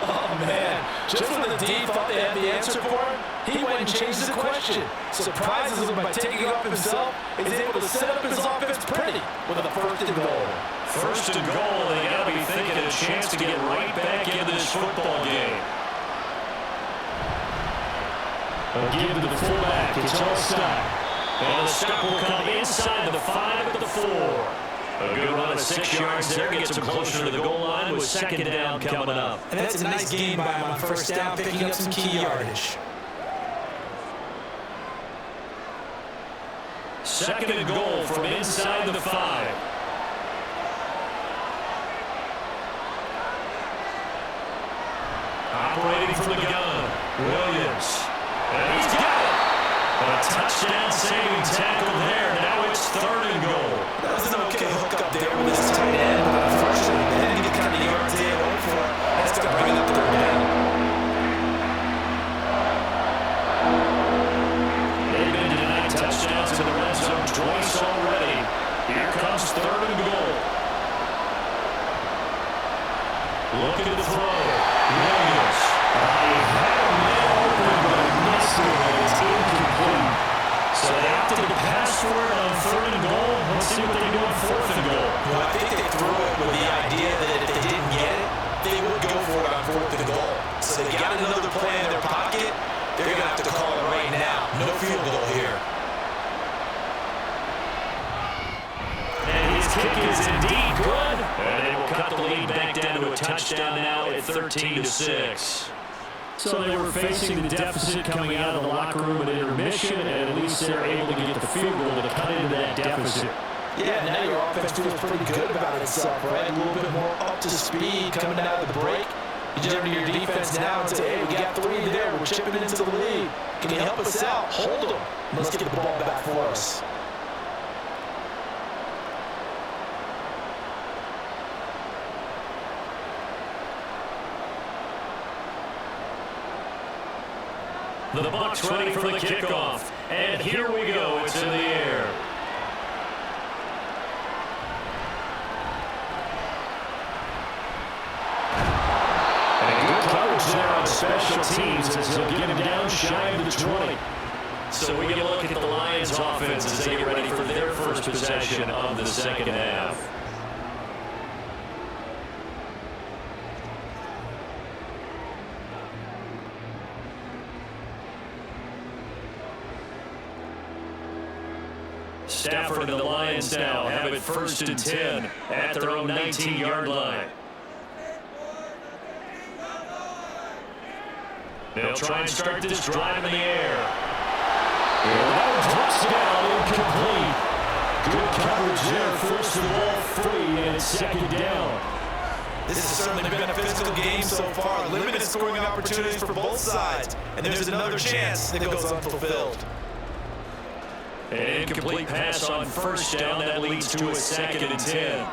Oh, man. Just when the D thought they had the answer for him, he went and changed the question. Surprises him by taking it up himself. He's able to set up his offense pretty with a 1st and goal. 1st and goal, they got to be thinking a chance to get right back in this football game. They'll give to the fullback. It's Offside. And the stop will come inside the 5 at the 4. A good run of 6 yards there gets him closer to the goal line with 2nd down coming up. And that's a nice gain by him on 1st down, picking up some key yardage. 2nd and goal from inside the 5. Operating from the gun, Williams. And he's got it. A touchdown saving tackle there. Now it's 3rd and goal. That was an okay hook up there with his tight end, but unfortunately, they didn't get the kind of yards they had hoped for. That's going to bring up 3rd down. They've been denied touchdowns in the red zone twice already. Here comes 3rd and goal. Looking to throw. Williams. He had a man open, but missed it. It's incomplete. So they opted to pass for it on 3rd and goal. Let's see what they do on 4th and goal. Well, I think they threw it with the idea that if they didn't get it, they would go for it on 4th and goal. So they got another play in their pocket. They're going to have to call it right now. No field goal here. And his kick is indeed good. And they will cut the lead back down to a touchdown now at 13-6. So they were facing the deficit coming out of the locker room at intermission, and at least they're able to get the field goal to cut into that deficit. Yeah, now your offense feels pretty good about itself, right? A little bit more up to speed coming out of the break. You turn to your defense now and say, hey, we got 3 there. We're chipping into the lead. Can you help us out? Hold them. Let's get the ball back for us. The Bucs ready for the kickoff. And here we go. It's in the air. And good coverage there on special teams as he'll get him down shy of the 20. So we get a look at the Lions offense as they get ready for their first possession of the second half. Stafford and the Lions now have it 1st and 10 at their own 19-yard line. They'll try and start this drive in the air. And that touchdown incomplete. Good coverage there. Forced the ball free, and it's second down. This has certainly been a physical game so far. Limited scoring opportunities for both sides. And there's another chance that goes unfulfilled. An incomplete pass on 1st down. That leads to a 2nd and 10.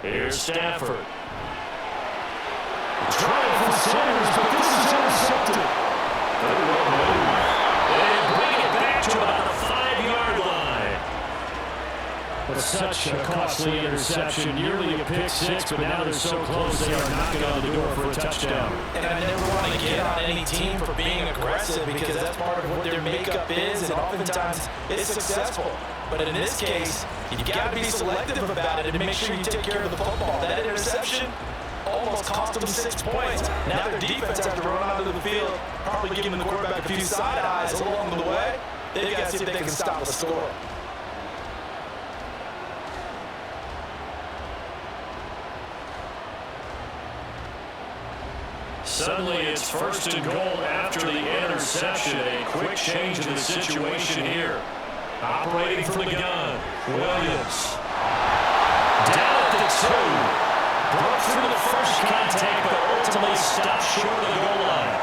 Here's Stafford. Trying for Sanders, but this is intercepted. And bring it back to about the 5-yard line. But such a costly interception, nearly a pick six, but now they're so close they are knocking on the door for a touchdown. And I never want to get on any team for being aggressive because that's part of what their makeup is, and oftentimes it's successful. But in this case, you've got to be selective about it and make sure you take care of the football. That interception almost cost them 6 points. Now their defense has to run onto the field, probably giving the quarterback a few side eyes along the way. They've got to see if they can stop the score. Suddenly it's 1st and goal after the interception. A quick change in the situation here. Operating from the gun, Williams. Down at the 2. Broke through the first contact, but ultimately stopped short of the goal line.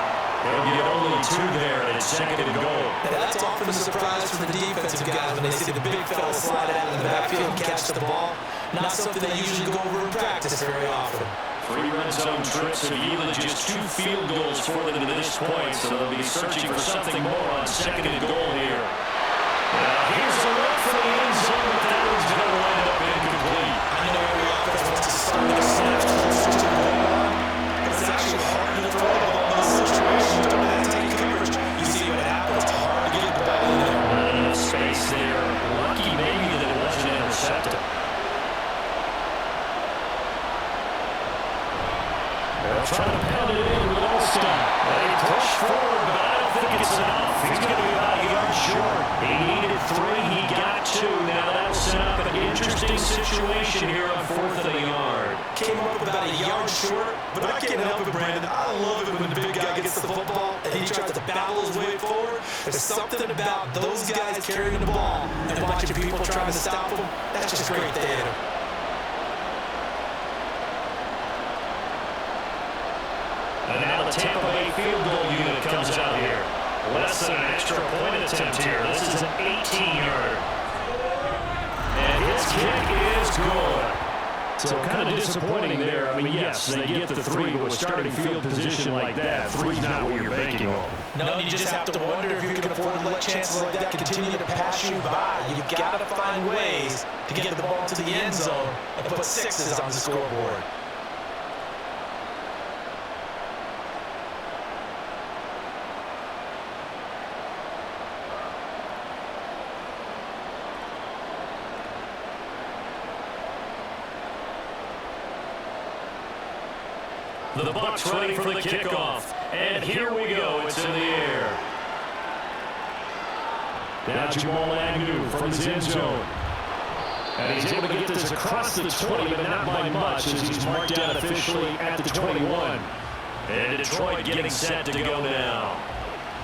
They'll get only 2 there, and it's 2nd and goal. And that's often a surprise for the defensive guys when they see the big fella slide out of the backfield and catch the ball. Not something they usually go over in practice very often. 3 red zone trips have yielded just 2 field goals for them to this point, so they'll be searching for something more on 2nd and goal here. Here's a look for the end zone, but that one's going to wind up incomplete. I know every offense wants to start the snaps closer to the goal line, but it's actually hard to throw the ball in those situations. Don't have to take coverage. You see what happens. It's hard to get the ball in there. Not enough space there. Lucky maybe that it wasn't intercepted. They'll try to pound it in with All-Star. They push forward, but I don't think it's enough. He's going to be about a yard short. He needed 3. He got 2. Now that'll set up an interesting situation here on 4th and a yard. Came up about a yard short, but I can't help it, Brandon. I love it when the big guy gets the football and he tries to battle his way forward. There's something about those guys carrying the ball and watching people trying to stop them. That's just great theater. And now the Tampa Bay field goal unit comes out here. Less than an extra point attempt here. This is an 18-yarder. And his kick is good. So kind of disappointing there. I mean, yes, they get the 3, but with starting field position like that, 3's not what you're banking on. No, you just have to wonder if you can afford to let chances like that continue to pass you by. You've got to find ways to get the ball to the end zone and put 6s on the scoreboard. The Bucs ready for the kickoff. And here we go. It's in the air. Now Jamal Agnew from his end zone. And he's able to get this across the 20, but not by much as he's marked down officially at the 21. And Detroit getting set to go now.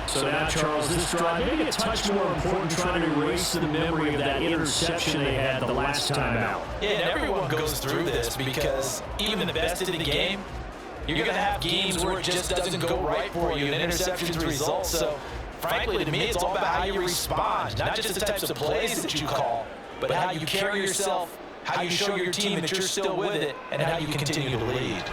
So now, Charles, this drive maybe a touch more important, trying to erase the memory of that interception they had the last time out. Yeah, and everyone goes through this because even the best in the game, you're going to have games where it just doesn't go right for you and interceptions result. So, frankly, to me, it's all about how you respond, not just the types of plays that you call, but how you carry yourself, how you show your team that you're still with it, and how you continue to lead.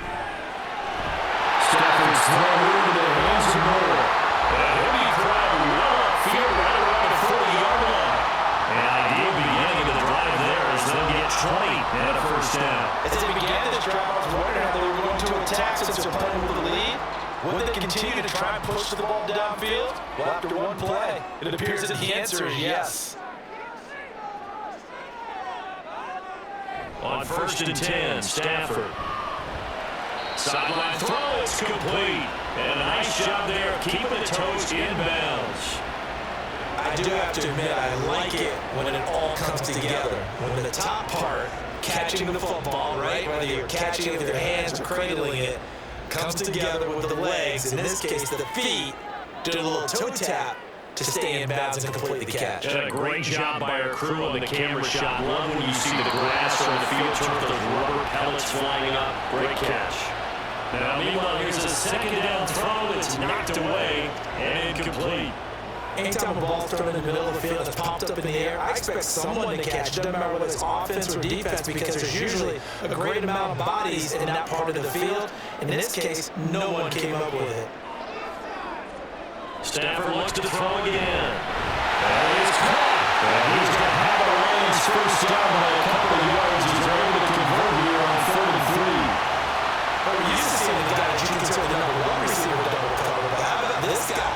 Stafford's throw into the hands of Moore. A heavy crowd well upfield right around the 40-yard line. An ideal beginning of the drive there as they'll get 20 and a first down. As they began this drive, I was wondering how they were going to attack since they're playing with the lead. Would they continue to try and push the ball downfield? Well, after one play, it appears that the answer is yes. On 1st and 10, Stafford. Sideline throw, it's complete. And a nice job there, keeping the toes inbounds. I do have to admit, I like it when it all comes together. When the top part, catching the football, right? Whether you're catching it with your hands or cradling it, comes together with the legs. In this case, the feet do a little toe tap to stay in bounds and complete the catch. And a great job by our crew on the camera shot. Love when you see the grass on the field turn with those rubber pellets flying up. Great catch. Now, meanwhile, here's a second down throw that's knocked away and incomplete. Anytime a ball's thrown in the middle of the field that's popped up in the air, I expect someone to catch it. Doesn't matter whether it's offense or defense, because there's usually a great amount of bodies in that part of the field. In this case, no one came up with it. Stafford looks to throw again. And it's caught. And he's going to have the Lions first down by a couple of yards. He's able to convert here on 3rd and 3. Well, we're used to seeing the guy that you consider the number one receiver double cover. But how about this guy?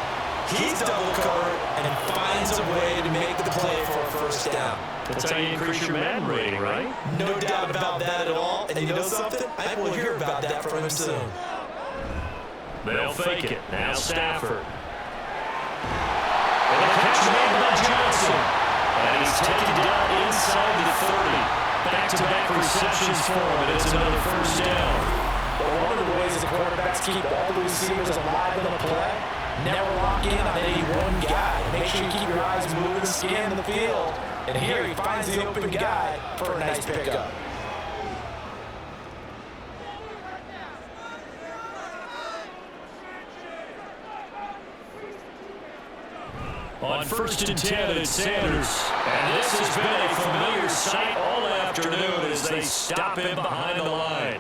He's double covered and finds a way to make the play for a first down. That's how you increase your Madden rating, right? No doubt about that at all. And you know something? I will hear about that from him soon. They'll fake it. Now Stafford. And the catch made by Johnson. And he's taken down inside the 30. Back-to-back receptions for him, and it's another first down. Well, one of the ways the quarterbacks keep all the receivers alive in the play, never lock in on any one guy. Make sure you keep your eyes moving, scanning the field. And here he finds the open guy for a nice pickup. On 1st and 10, it's Sanders. And this has been a familiar sight all afternoon as they stop him behind the line.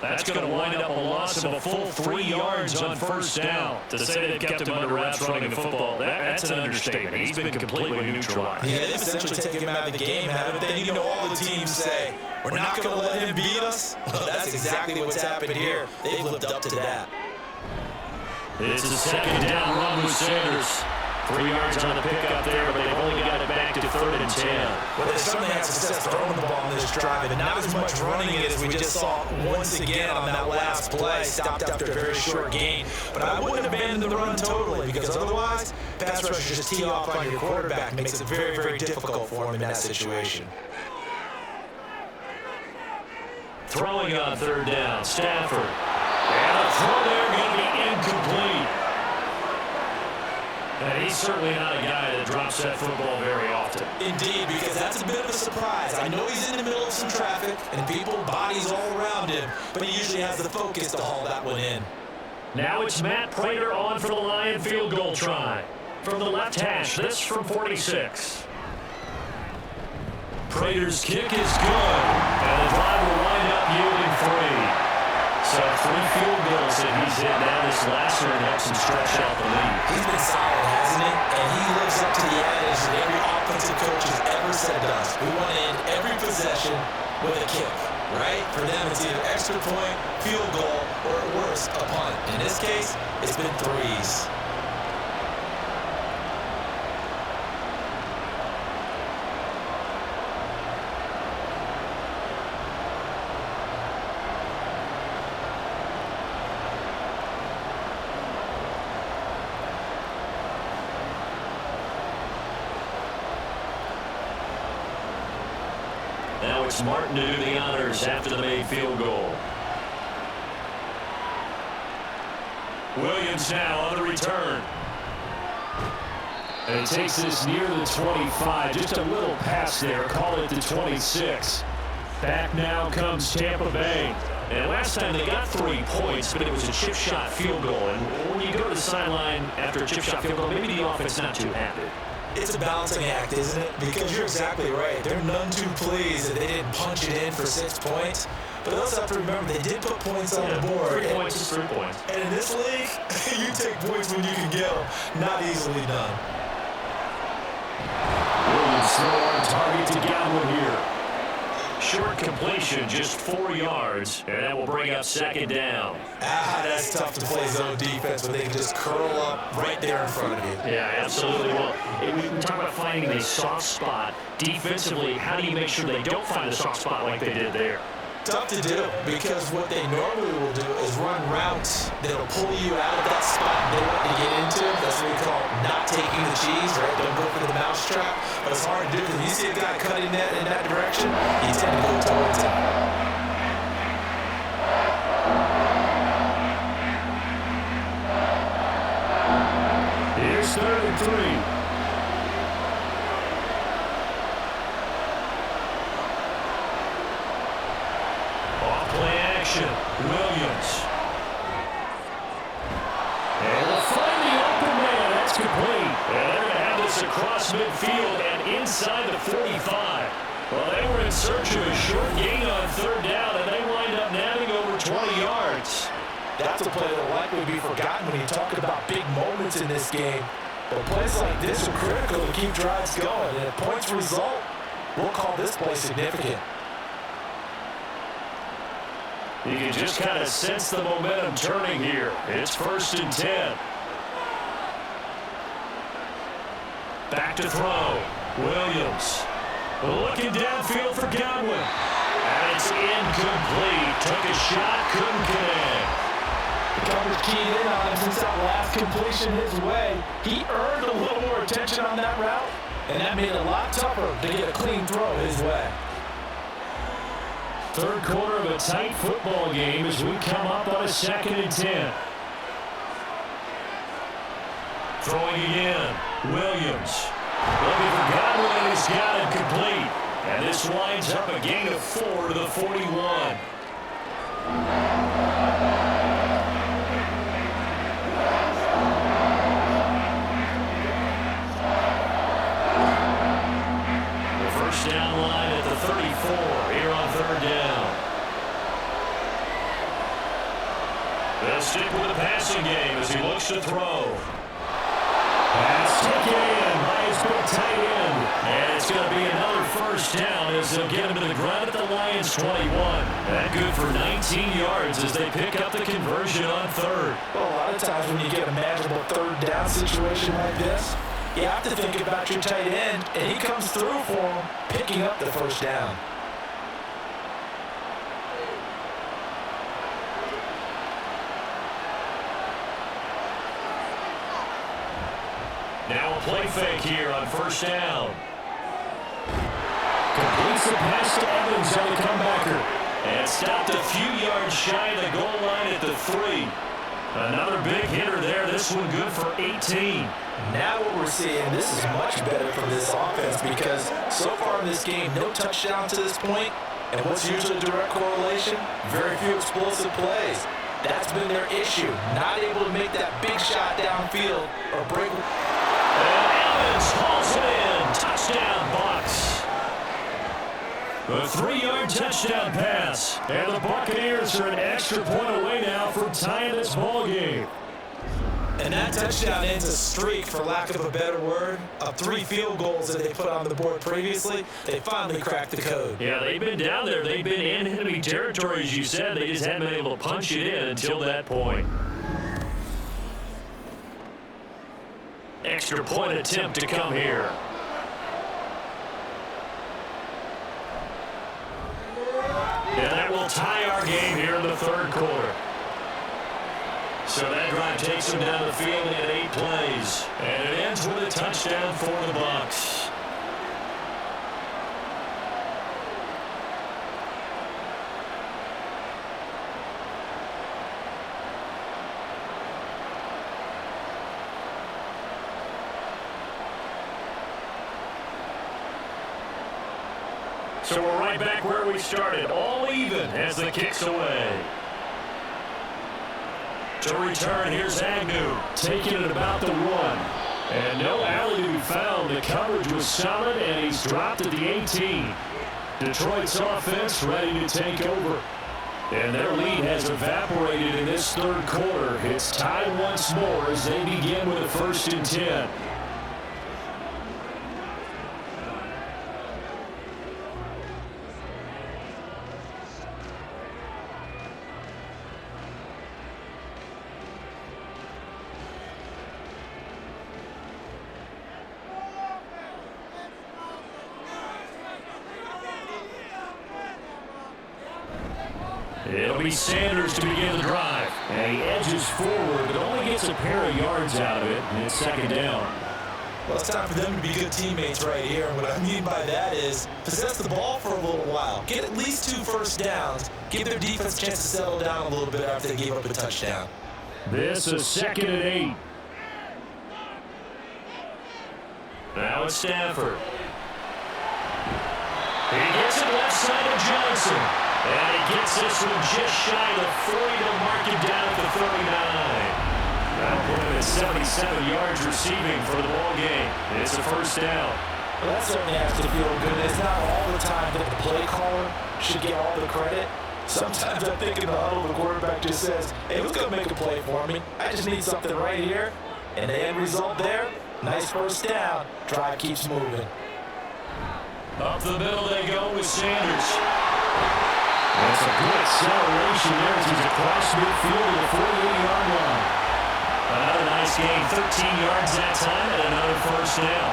That's going to wind up a loss of a full 3 yards on first down. To say they've kept him under wraps running the football, that's an understatement. He's been completely neutralized. Yeah, they've essentially taken him out of the game, haven't they? You know, all the teams say, we're not going to let him beat us. Well, that's exactly what's happened here. They've lived up to that. It's a second down run with Sanders. 3 yards on the pickup there, but they've only got it back to 3rd and 10. Well, they certainly had success throwing the ball in this drive, and not as much running it as we just saw once again on that last play. Stopped after a very short gain. But I wouldn't abandon the run totally, because otherwise, pass rushers just tee off on your quarterback. It makes it very, very difficult for him in that situation. Throwing on 3rd down, Stafford. And a throw there going to be incomplete. And he's certainly not a guy that drops that football very often. Indeed, because that's a bit of a surprise. I know he's in the middle of some traffic and people, bodies all around him, but he usually has the focus to haul that one in. Now it's Matt Prater on for the Lion field goal try. From the left hash, this from 46. Prater's kick is good, and the drive will wind up yielding 3. So 3 field goals that he's hit now this last one helps him stretch out the lead. He's been solid, hasn't he? And he lives up to the adage that every offensive coach has ever said to us. We want to end every possession with a kick, right? For them, it's either extra point, field goal, or at worst, a punt. In this case, it's been 3s. Now it's Martin to do the honors after the made field goal. Williams now on the return. And he takes this near the 25. Just a little pass there. Call it the 26. Back now comes Tampa Bay. And last time they got 3 points, but it was a chip shot field goal. And when you go to the sideline after a chip shot field goal, maybe the offense not too happy. It's a balancing act, isn't it? Because you're exactly right. They're none too pleased that they didn't punch it in for 6 points. But they also have to remember they did put points on the board. 3 points is 3 points. And in this league, you take points when you can get them. Not easily done. Williams throw on target to Godwin here. Short completion, just 4 yards, and that will bring up 2nd down. That's tough to play zone defense when they can just curl up right there in front of you. Yeah, absolutely. Well, we talk about finding a soft spot. Defensively, how do you make sure they don't find a soft spot like they did there? Tough to do, because what they normally will do is run routes that'll pull you out of that spot they want to get into. That's what we call not taking the cheese, right? Don't go for the mousetrap. But it's hard to do because you see a guy cutting that in that direction, you tend to go towards him. Here's 3rd and 3. Williams. And they'll find the open man. That's complete. And they're going to have this across midfield and inside the 45. Well, they were in search of a short gain on 3rd down, and they wind up nabbing over 20 yards. That's a play that will likely be forgotten when you talk about big moments in this game. But plays like this are critical to keep drives going. And if points result, we'll call this play significant. You can just kind of sense the momentum turning here. It's 1st and 10. Back to throw. Williams looking downfield for Godwin. And it's incomplete. Took a shot, couldn't connect. The coverage keyed in on him since that last completion his way. He earned a little more attention on that route, and that made it a lot tougher to get a clean throw his way. 3rd quarter of a tight football game as we come up on a 2nd and 10. Throwing again. Williams. Looking for Godwin, and he's got it complete. And this winds up a gain of 4 to the 41. The 1st down line at the 34 here on 3rd down. They'll stick with the passing game as he looks to throw. Pass taken in by his big tight end. And it's going to be another 1st down as they'll get him to the ground at the Lions' 21. That good for 19 yards as they pick up the conversion on 3rd. Well, a lot of times when you get a manageable 3rd down situation like this, you have to think about your tight end, and he comes through for him, picking up the 1st down. Now a play fake here on 1st down. Completes the pass to Evans on the comebacker. And stopped a few yards shy of the goal line at the 3. Another big hitter there. This one good for 18. Now what we're seeing, this is much better from this offense because so far in this game, no touchdown to this point. And what's usually a direct correlation? Very few explosive plays. That's been their issue. Not able to make that big shot downfield or break. And Evans hauls it in. Touchdown, Bucs. A 3-yard touchdown pass. And the Buccaneers are an extra point away now from tying this ball game. And that touchdown ends a streak, for lack of a better word, of 3 field goals that they put on the board previously. They finally cracked the code. Yeah, they've been down there. They've been in enemy territory, as you said. They just haven't been able to punch it in until that point. Extra point attempt to come here. And that will tie our game here in the 3rd quarter. So that drive takes them down the field in 8 plays. And it ends with a touchdown for the Bucs. So we're right back where we started, all even as the kick's away. To return, here's Agnew, taking it about the 1. And no alley to be found. The coverage was solid, and he's dropped at the 18. Detroit's offense ready to take over. And their lead has evaporated in this third quarter. It's tied once more as they begin with a 1st and 10. It'll be Sanders to begin the drive. And he edges forward, but only gets a pair of yards out of it, and it's 2nd down. Well, it's time for them to be good teammates right here. And what I mean by that is possess the ball for a little while. Get at least 2 first downs. Give their defense a chance to settle down a little bit after they gave up a touchdown. This is 2nd and 8. Now it's Stafford. He gets it left side of Johnson. And he gets this one just shy of 40 to mark him down at the 39. That'll put him at 77 yards receiving for the ball game. It's a 1st down. Well, that certainly has to feel good. It's not all the time that the play caller should get all the credit. Sometimes I think in the huddle, the quarterback just says, hey, who's going to make a play for me? I just need something right here. And the end result there, nice 1st down. Drive keeps moving. Up the middle they go with Sanders. That's a good acceleration there as he's across midfield to the 48-yard line. Another nice gain, 13 yards that time, and another 1st down.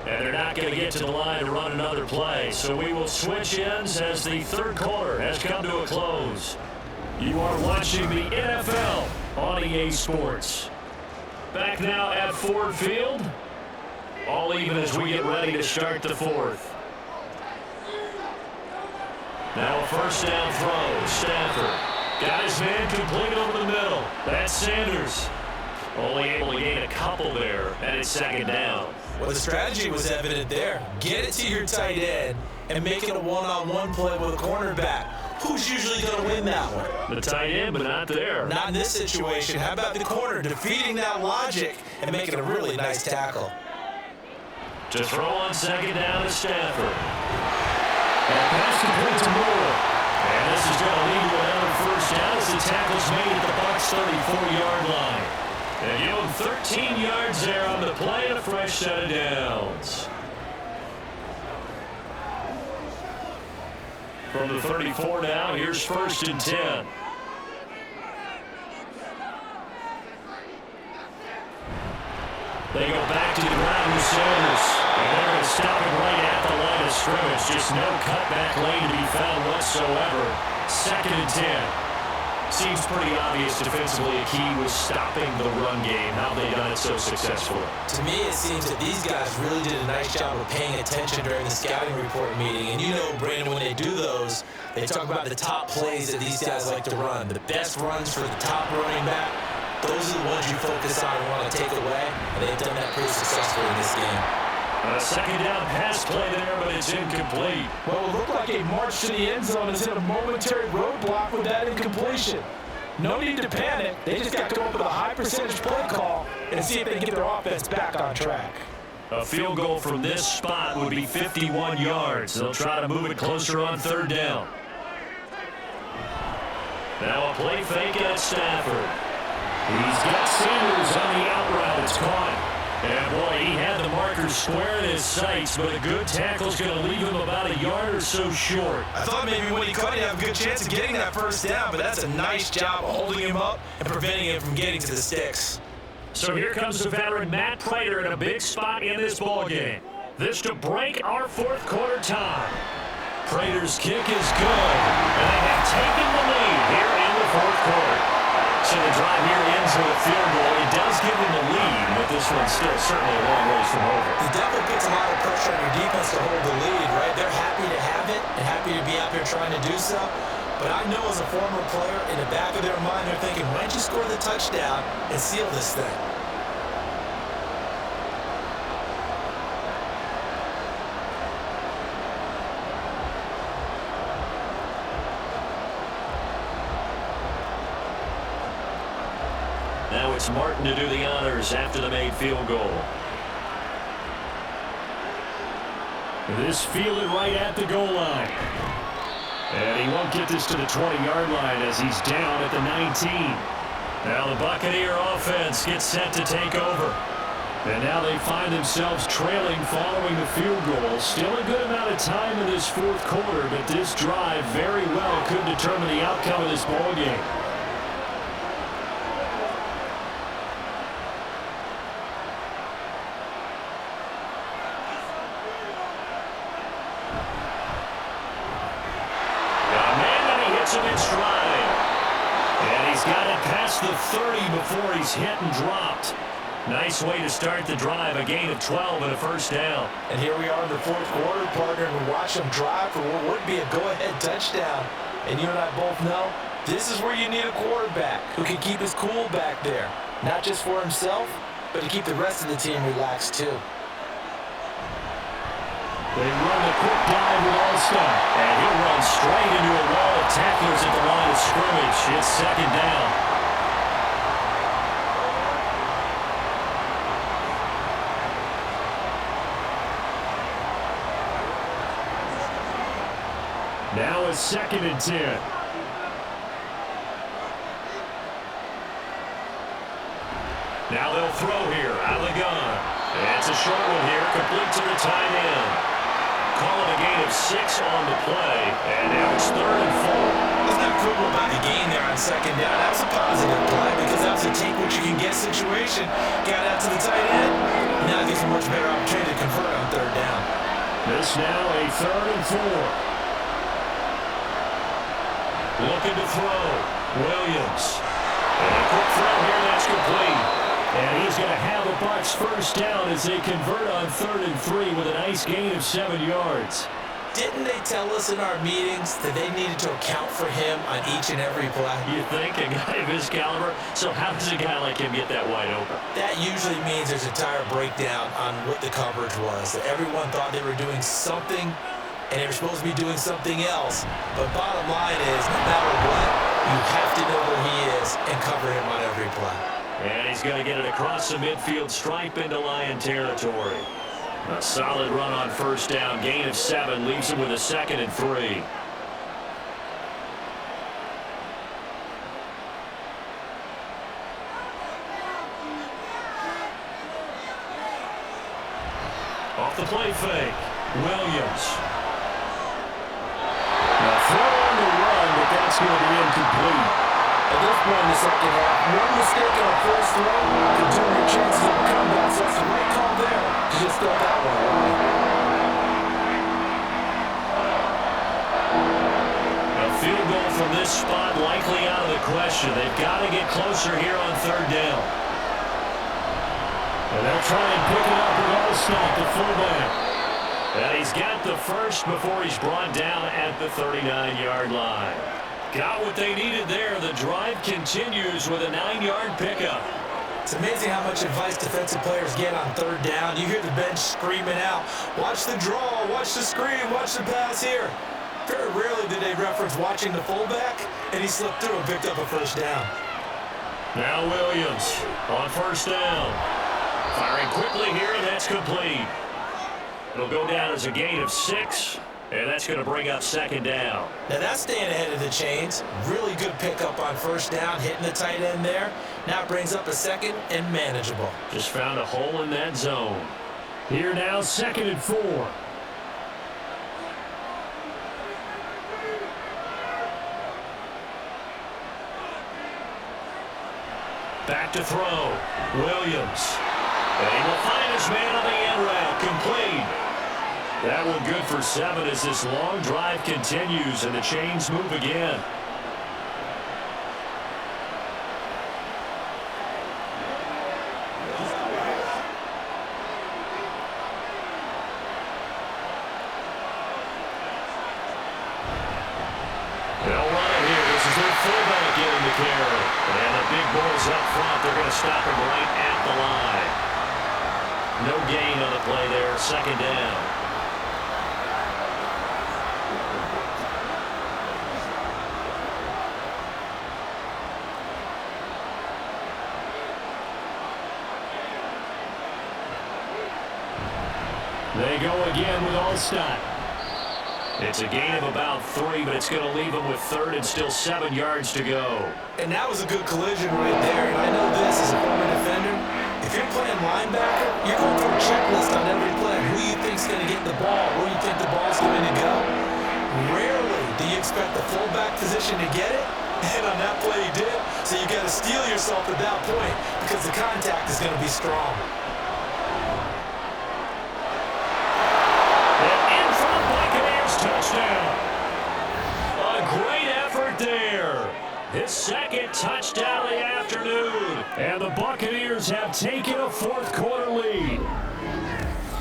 And they're not going to get to the line to run another play, so we will switch ends as the 3rd quarter has come to a close. You are watching the NFL on EA Sports. Back now at Ford Field. All even as we get ready to start the 4th. Now a 1st down throw. Stafford got his man complete over the middle. That's Sanders. Only able to gain a couple there, and it's 2nd down. Well, the strategy was evident there. Get it to your tight end and make it a one-on-one play with a cornerback. Who's usually going to win that one? The tight end, but not there. Not in this situation. How about the corner defeating that logic and making a really nice tackle? To throw on 2nd down to Stafford. And pass complete to Moore. And this is going to lead to another 1st down as the tackle's made at the Bucs 34-yard line. And give him 13 yards there on the play and a fresh set of downs. From the 34 now, here's 1st and 10. They go back to the ground with Sanders. And they're going to stop him right at the line of scrimmage. Just no cutback lane to be found whatsoever. 2nd and 10. Seems pretty obvious defensively a key was stopping the run game. How they done it so successfully. To me, it seems that these guys really did a nice job of paying attention during the scouting report meeting. And you know, Brandon, when they do those, they talk about the top plays that these guys like to run. The best runs for the top running back. Those are the ones you focus on and want to take away. And they've done that pretty successfully in this game. A 2nd down pass play there, but it's incomplete. Well, it looked like a march to the end zone has hit a momentary roadblock with that incompletion. No need to panic. They just got to come up with a high percentage play call and see if they can get their offense back on track. A field goal from this spot would be 51 yards. They'll try to move it closer on 3rd down. Now a play fake at Stafford. He's got Sanders on the out route. It's caught. And boy, he had the marker square in his sights, but a good tackle's going to leave him about a yard or so short. I thought maybe when he caught, he'd have a good chance of getting that 1st down, but that's a nice job of holding him up and preventing him from getting to the sticks. So here comes the veteran Matt Prater in a big spot in this ballgame. This to break our 4th quarter tie. Prater's kick is good, and they have taken the lead here in the 4th quarter. So the drive here ends with a field goal. It does give them a lead, but this one's still certainly a long ways from over. It definitely puts a lot of pressure on your defense to hold the lead, right? They're happy to have it and happy to be out there trying to do so. But I know as a former player, in the back of their mind, they're thinking, why don't you score the touchdown and seal this thing? Now it's Martin to do the honors after the made field goal. This fielded right at the goal line. And he won't get this to the 20-yard line as he's down at the 19. Now the Buccaneer offense gets set to take over. And now they find themselves trailing following the field goal. Still a good amount of time in this fourth quarter, but this drive very well could determine the outcome of this ball game. Got it past the 30 before he's hit and dropped. Nice way to start the drive, a gain of 12 and a first down. And here we are in the fourth quarter, partner, and we watch him drive for what would be a go-ahead touchdown. And you and I both know this is where you need a quarterback who can keep his cool back there. Not just for himself, but to keep the rest of the team relaxed too. They run the quick dive with All-Star. And he'll run straight into a wall of tacklers at the line of scrimmage. It's second down. Now it's 2nd and 10. Now they'll throw here out of the gun. And it's a short one here, complete to the tight end. Call it a gain of 6 on the play, and now it's 3rd and 4. Let's not quibble about the gain there on second down. That was a positive play because that was a take-what-you-can-get situation. Got out to the tight end. Now it gives a much better opportunity to convert on 3rd down. This now a 3rd and 4. Looking to throw. Williams. And a quick throw here, that's complete. And he's going to have a Bucs first down as they convert on 3rd and 3 with a nice gain of 7 yards. Didn't they tell us in our meetings that they needed to account for him on each and every play? You think? A guy of his caliber? So how does a guy like him get that wide open? That usually means there's a tire breakdown on what the coverage was. That everyone thought they were doing something, and they were supposed to be doing something else. But bottom line is, no matter what, you have to know where he is and cover him on every play. And he's going to get it across the midfield stripe into Lion territory. A solid run on first down. Gain of 7 leaves him with a 2nd and 3. Off the play fake. Williams. Now throw on the run, but that's going to be incomplete. At this point in the second half, one mistake on first throw could turn your chances of a comeback. So that's a great call there to just throw that one away. A field goal from this spot likely out of the question. They've got to get closer here on 3rd down. And they'll try and pick it up with All-Star, the fullback. And he's got the first before he's brought down at the 39-yard line. Got what they needed there. The drive continues with a 9-yard pickup. It's amazing how much advice defensive players get on 3rd down. You hear the bench screaming out, watch the draw, watch the screen, watch the pass here. Very rarely did they reference watching the fullback, and he slipped through and picked up a first down. Now Williams on first down. Firing quickly here, and that's complete. It'll go down as a gain of 6. And that's going to bring up 2nd down. Now that's staying ahead of the chains. Really good pickup on first down, hitting the tight end there. Now it brings up a 2nd and manageable. Just found a hole in that zone. Here now, 2nd and 4. Back to throw. Williams. And he will find his man on the end route. Complete. That one good for 7 as this long drive continues and the chains move again. They'll run it here. This is their fullback getting the carry. And the big boys up front, they're going to stop him right at the line. No gain on the play there, 2nd down. They go again with All-Side. It's a gain of about 3, but it's going to leave them with 3rd and still 7 yards to go. And that was a good collision right there. And I know this as a former defender. If you're playing linebacker, you're going through a checklist on every play. Who you think's going to get the ball? Where you think the ball's going to go? Rarely do you expect the fullback position to get it. And on that play he did. So you got to steel yourself at that point because the contact is going to be strong. Touchdown. A great effort there. His 2nd touchdown of the afternoon. And the Buccaneers have taken a 4th quarter lead.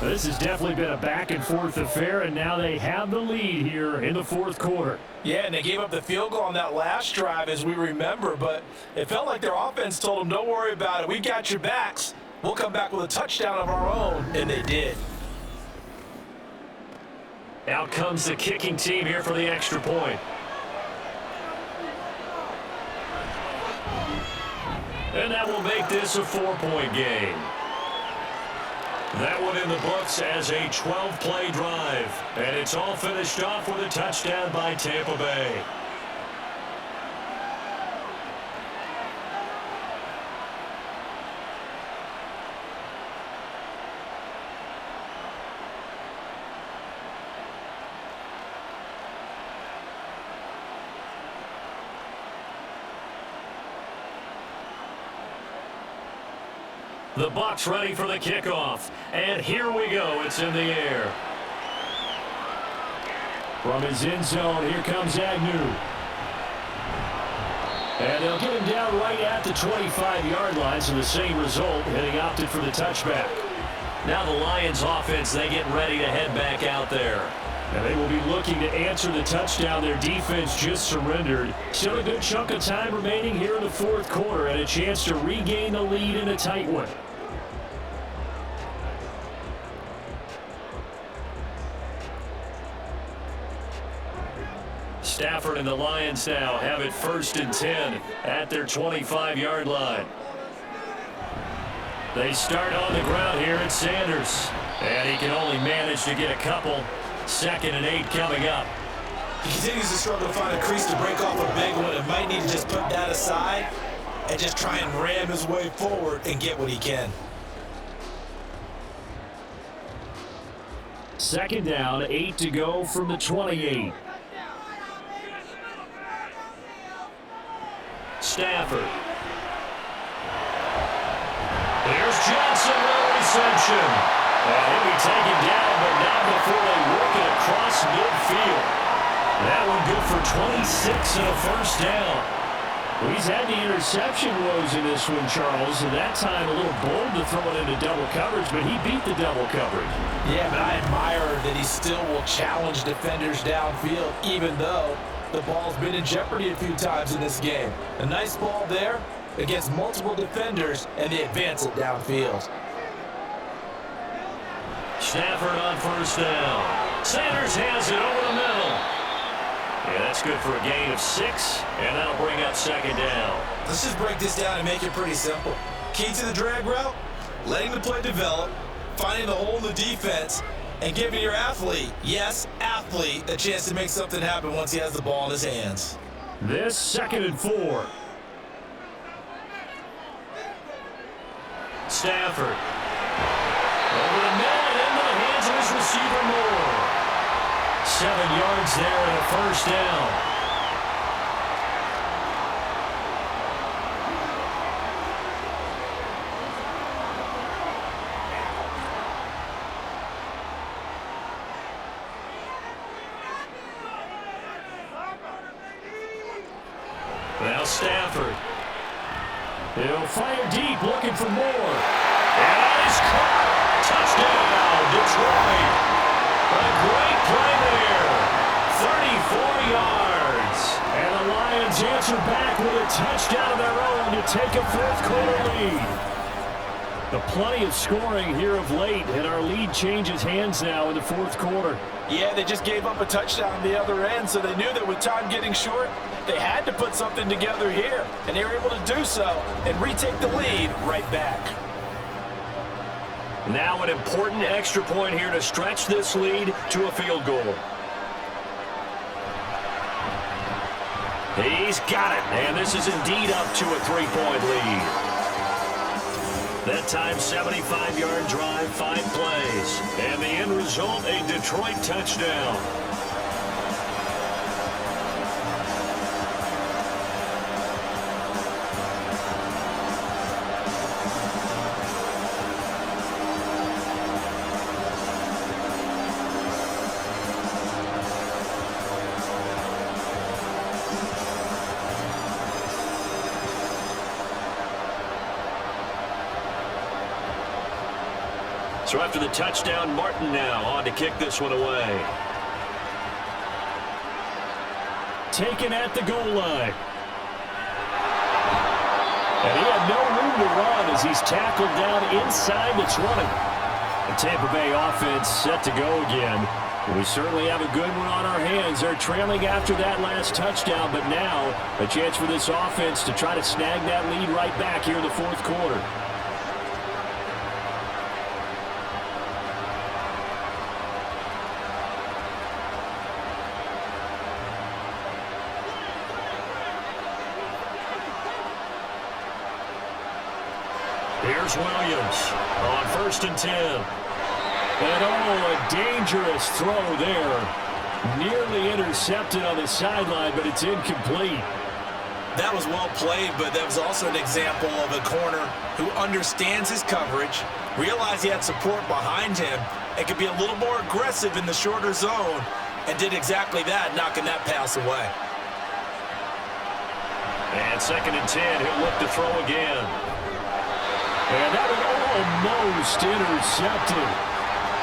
This has definitely been a back-and-forth affair, and now they have the lead here in the 4th quarter. Yeah, and they gave up the field goal on that last drive, as we remember, but it felt like their offense told them, don't worry about it. We got your backs. We'll come back with a touchdown of our own, and they did. Out comes the kicking team here for the extra point. And that will make this a 4-point game. That one in the books as a 12-play drive. And it's all finished off with a touchdown by Tampa Bay. The Bucs ready for the kickoff. And here we go. It's in the air. From his end zone, here comes Agnew. And they'll get him down right at the 25-yard line, so the same result, and he opted for the touchback. Now the Lions offense, they get ready to head back out there. And they will be looking to answer the touchdown their defense just surrendered. Still a good chunk of time remaining here in the 4th quarter and a chance to regain the lead in a tight one. Stafford and the Lions now have it 1st and 10 at their 25-yard line. They start on the ground here at Sanders. And he can only manage to get a couple. 2nd and 8 coming up. He continues to struggle to find a crease to break off a big one and might need to just put that aside and just try and ram his way forward and get what he can. 2nd down, 8 to go from the 28. Stafford. Here's Johnson with a reception. And he'll be taken down, but not before they work it across midfield. That one good for 26 and a 1st down. Well, he's had the interception woes in this one, Charles, and that time a little bold to throw it into double coverage, but he beat the double coverage. Yeah, but I admire that he still will challenge defenders downfield, even though the ball's been in jeopardy a few times in this game. A nice ball there against multiple defenders, and they advance it downfield. Stafford on 1st down. Sanders has it over the middle. Yeah, that's good for a gain of 6, and that'll bring up 2nd down. Let's just break this down and make it pretty simple. Key to the drag route, letting the play develop, finding the hole in the defense, and giving your athlete, yes, athlete, a chance to make something happen once he has the ball in his hands. This 2nd and 4. Stafford. Over the middle and into the hands of his receiver Moore. 7 yards there and a 1st down. Now Stafford. He'll fire deep, looking for more. And that is caught. Touchdown, Detroit. A great play there. 34 yards. And the Lions answer back with a touchdown of their own to take a 4th quarter lead. But plenty of scoring here of late, and our lead changes hands now in the 4th quarter. Yeah, they just gave up a touchdown on the other end, so they knew that with time getting short, they had to put something together here, and they were able to do so and retake the lead right back. Now an important extra point here to stretch this lead to a field goal. He's got it, and this is indeed up to a 3-point lead. That time, 75-yard drive, 5 plays. And the end result, a Detroit touchdown. So after the touchdown, Martin now on to kick this one away. Taken at the goal line. And he had no room to run as he's tackled down inside the 20. The Tampa Bay offense set to go again. We certainly have a good one on our hands. They're trailing after that last touchdown, but now a chance for this offense to try to snag that lead right back here in the fourth quarter. Here's Williams on 1st and 10. And a dangerous throw there. Nearly intercepted on the sideline, but it's incomplete. That was well played, but that was also an example of a corner who understands his coverage, realized he had support behind him, and could be a little more aggressive in the shorter zone, and did exactly that, knocking that pass away. And 2nd and 10, he'll look to throw again. And that was almost intercepted.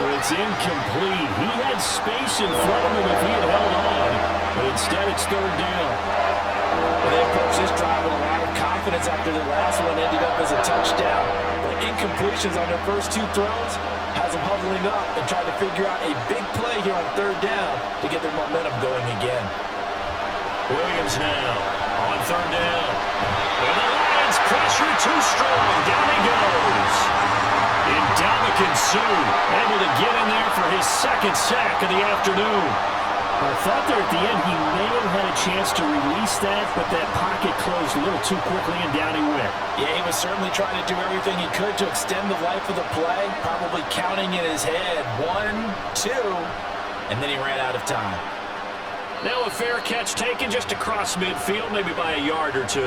But it's incomplete. He had space in front of him if he had held on. But instead, it's 3rd down. Well, they approached this drive with a lot of confidence after the last one ended up as a touchdown. But incompletions on their first 2 throws has them huddling up and trying to figure out a big play here on 3rd down to get their momentum going again. Williams now on 3rd down. And the Lions pressure too strong. Down he goes. Ndamukong Suh able to get in there for his 2nd sack of the afternoon. I thought there at the end he may have had a chance to release that, but that pocket closed a little too quickly and down he went. Yeah, he was certainly trying to do everything he could to extend the life of the play, probably counting in his head 1, 2, and then he ran out of time. Now a fair catch taken just across midfield, maybe by a yard or 2.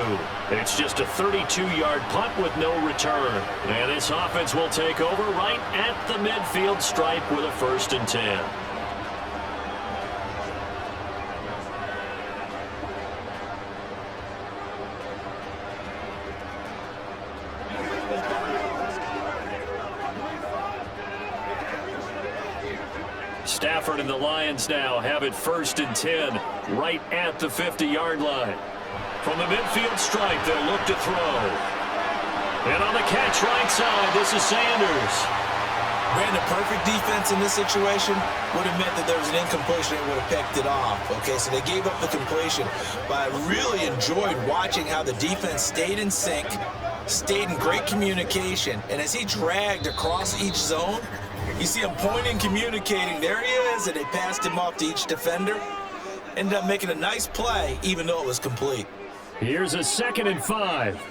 It's just a 32-yard punt with no return. And this offense will take over right at the midfield stripe with a 1st and 10. Stafford and the Lions now have it 1st and 10 right at the 50-yard line. From the midfield stripe, they'll look to throw. And on the catch right side, this is Sanders. Ran a perfect defense in this situation would have meant that there was an incompletion and would have picked it off. Okay, so they gave up the completion. But I really enjoyed watching how the defense stayed in sync, stayed in great communication, and as he dragged across each zone, you see him pointing, communicating. There he is, and they passed him off to each defender. Ended up making a nice play, even though it was complete. Here's a 2nd and 5.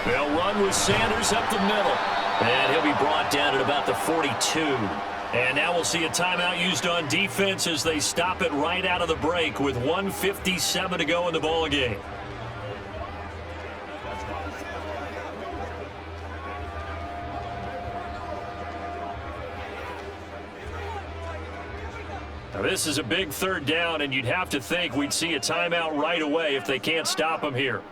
They'll run with Sanders up the middle. And he'll be brought down at about the 42. And now we'll see a timeout used on defense as they stop it right out of the break with 1:57 to go in the ballgame. Now this is a big 3rd down, and you'd have to think we'd see a timeout right away if they can't stop him here.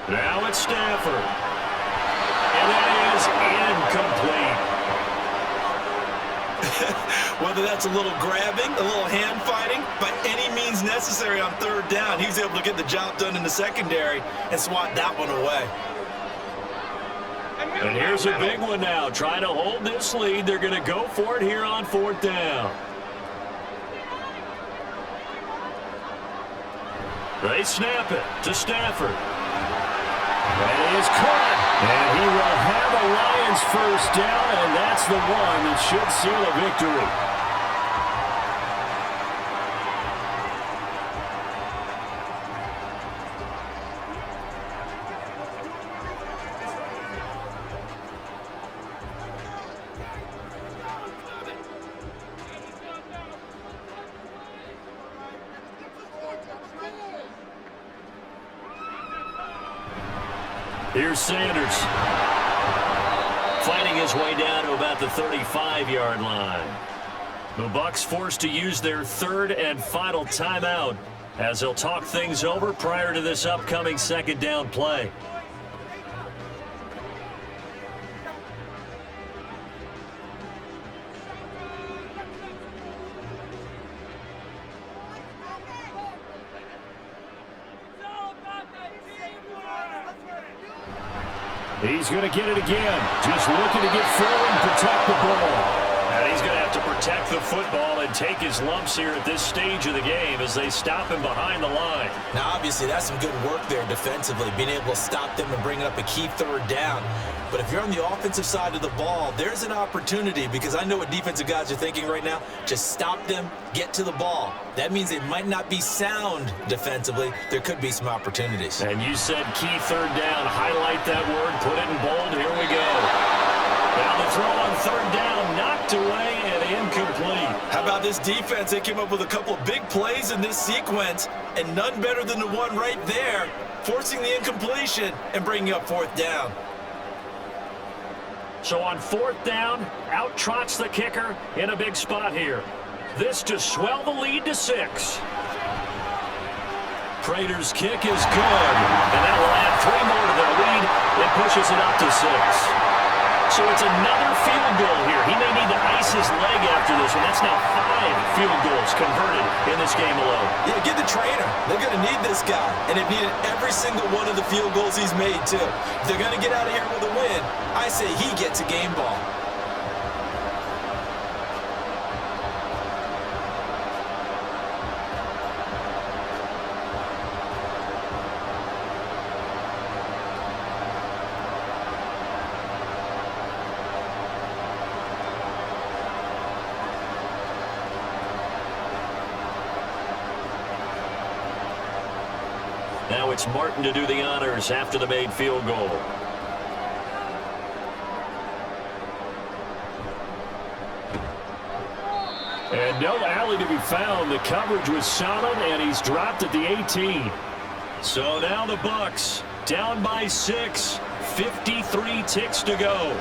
Now it's Stafford. And that is incomplete. Whether that's a little grabbing, a little hand fighting, by any means necessary on 3rd down, he was able to get the job done in the secondary and swat that one away. And here's a big one now. Trying to hold this lead. They're going to go for it here on 4th down. They snap it to Stafford. And he is caught. And he will have a Lions first down, and that's the one that should seal a victory. Here's Sanders. Fighting his way down to about the 35-yard line. The Bucs forced to use their third and final timeout as they'll talk things over prior to this upcoming second down play. He's going to get it again. Just looking to get forward and protect the ball. And he's going to have to protect the football and take his lumps here at this stage of the game as they stop him behind the line. Now, obviously, that's some good work there defensively, being able to stop them and bring up a key third down. But if you're on the offensive side of the ball, there's an opportunity, because I know what defensive guys are thinking right now. Just stop them, get to the ball. That means they might not be sound defensively. There could be some opportunities. And you said key third down. Highlight that word. Put it in bold. Here we go. Now the throw on third down, knocked away and incomplete. How about this defense? They came up with a couple of big plays in this sequence, and none better than the one right there, forcing the incompletion and bringing up fourth down. So on fourth down, out trots the kicker in a big spot here. This to swell the lead to 6. Prater's kick is good, and that will add 3 more to their lead. It pushes it up to 6. So it's another field goal here. He may need to ice his leg after this one. That's now 5 field goals converted in this game alone. Yeah, get the trainer. They're going to need this guy. And they've needed every single one of the field goals he's made, too. If they're going to get out of here with a win, I say he gets a game ball. Now it's Martin to do the honors after the made field goal. And no alley to be found. The coverage was solid, and he's dropped at the 18. So now the Bucs down by 6, 53 ticks to go.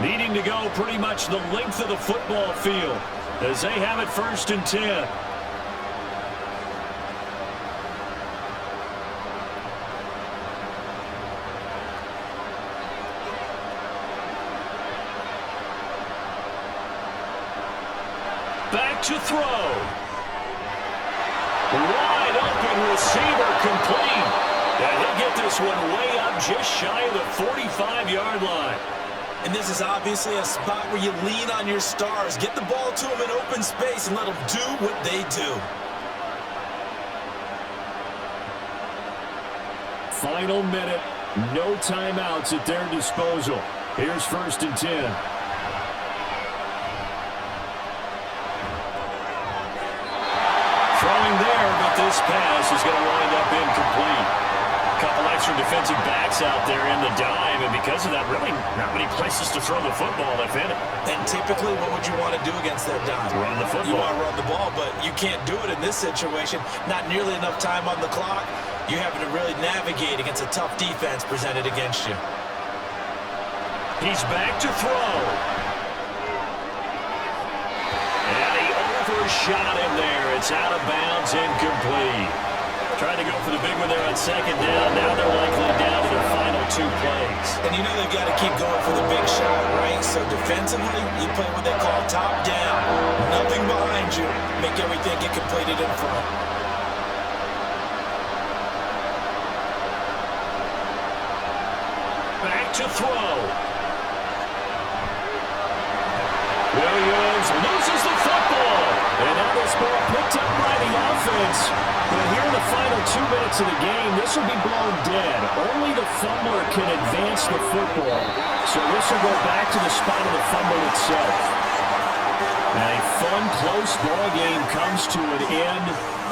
Needing to go pretty much the length of the football field as they have it 1st and 10. Back to throw. Wide open receiver complete. And he'll get this one way up just shy of the 45-yard line. And this is obviously a spot where you lean on your stars. Get the ball to them in open space and let them do what they do. Final minute. No timeouts at their disposal. Here's 1st and 10. Throwing there, but this pass is going to wind up incomplete. A couple extra defensive backs out there in the dime, and because of that, really not many places to throw the football, if any. And typically, what would you want to do against that dime? Run the football. You want to run the ball, but you can't do it in this situation. Not nearly enough time on the clock. You're having to really navigate against a tough defense presented against you. He's back to throw. And he overshot him there. It's out of bounds, incomplete. Trying to go for the big one there on 2nd down. Now they're likely down to their final 2 plays. And you know they've got to keep going for the big shot, right? So defensively, you play what they call top down. Nothing behind you. Make everything get completed in front. Back to throw. Williams loses the football. And now this ball picked up by the offense. But here in the final 2 minutes of the game, this will be blown dead. Only the fumbler can advance the football. So this will go back to the spot of the fumble itself. And a fun, close ball game comes to an end.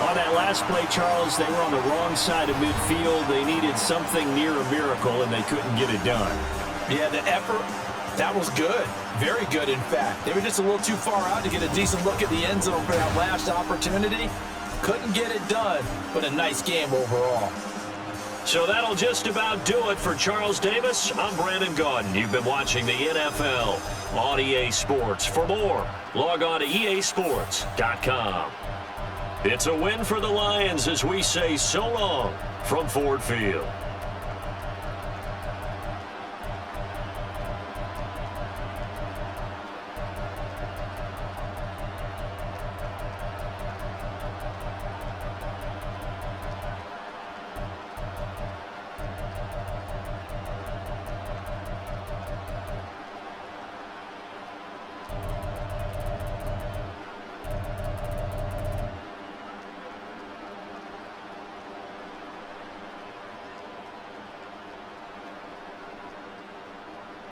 On that last play, Charles, they were on the wrong side of midfield. They needed something near a miracle, and they couldn't get it done. Yeah, the effort, that was good. Very good, in fact. They were just a little too far out to get a decent look at the end zone for that last opportunity. Couldn't get it done, but a nice game overall. So that'll just about do it for Charles Davis. I'm Brandon Gaudin. You've been watching the NFL on EA Sports. For more, log on to easports.com. It's a win for the Lions as we say so long from Ford Field.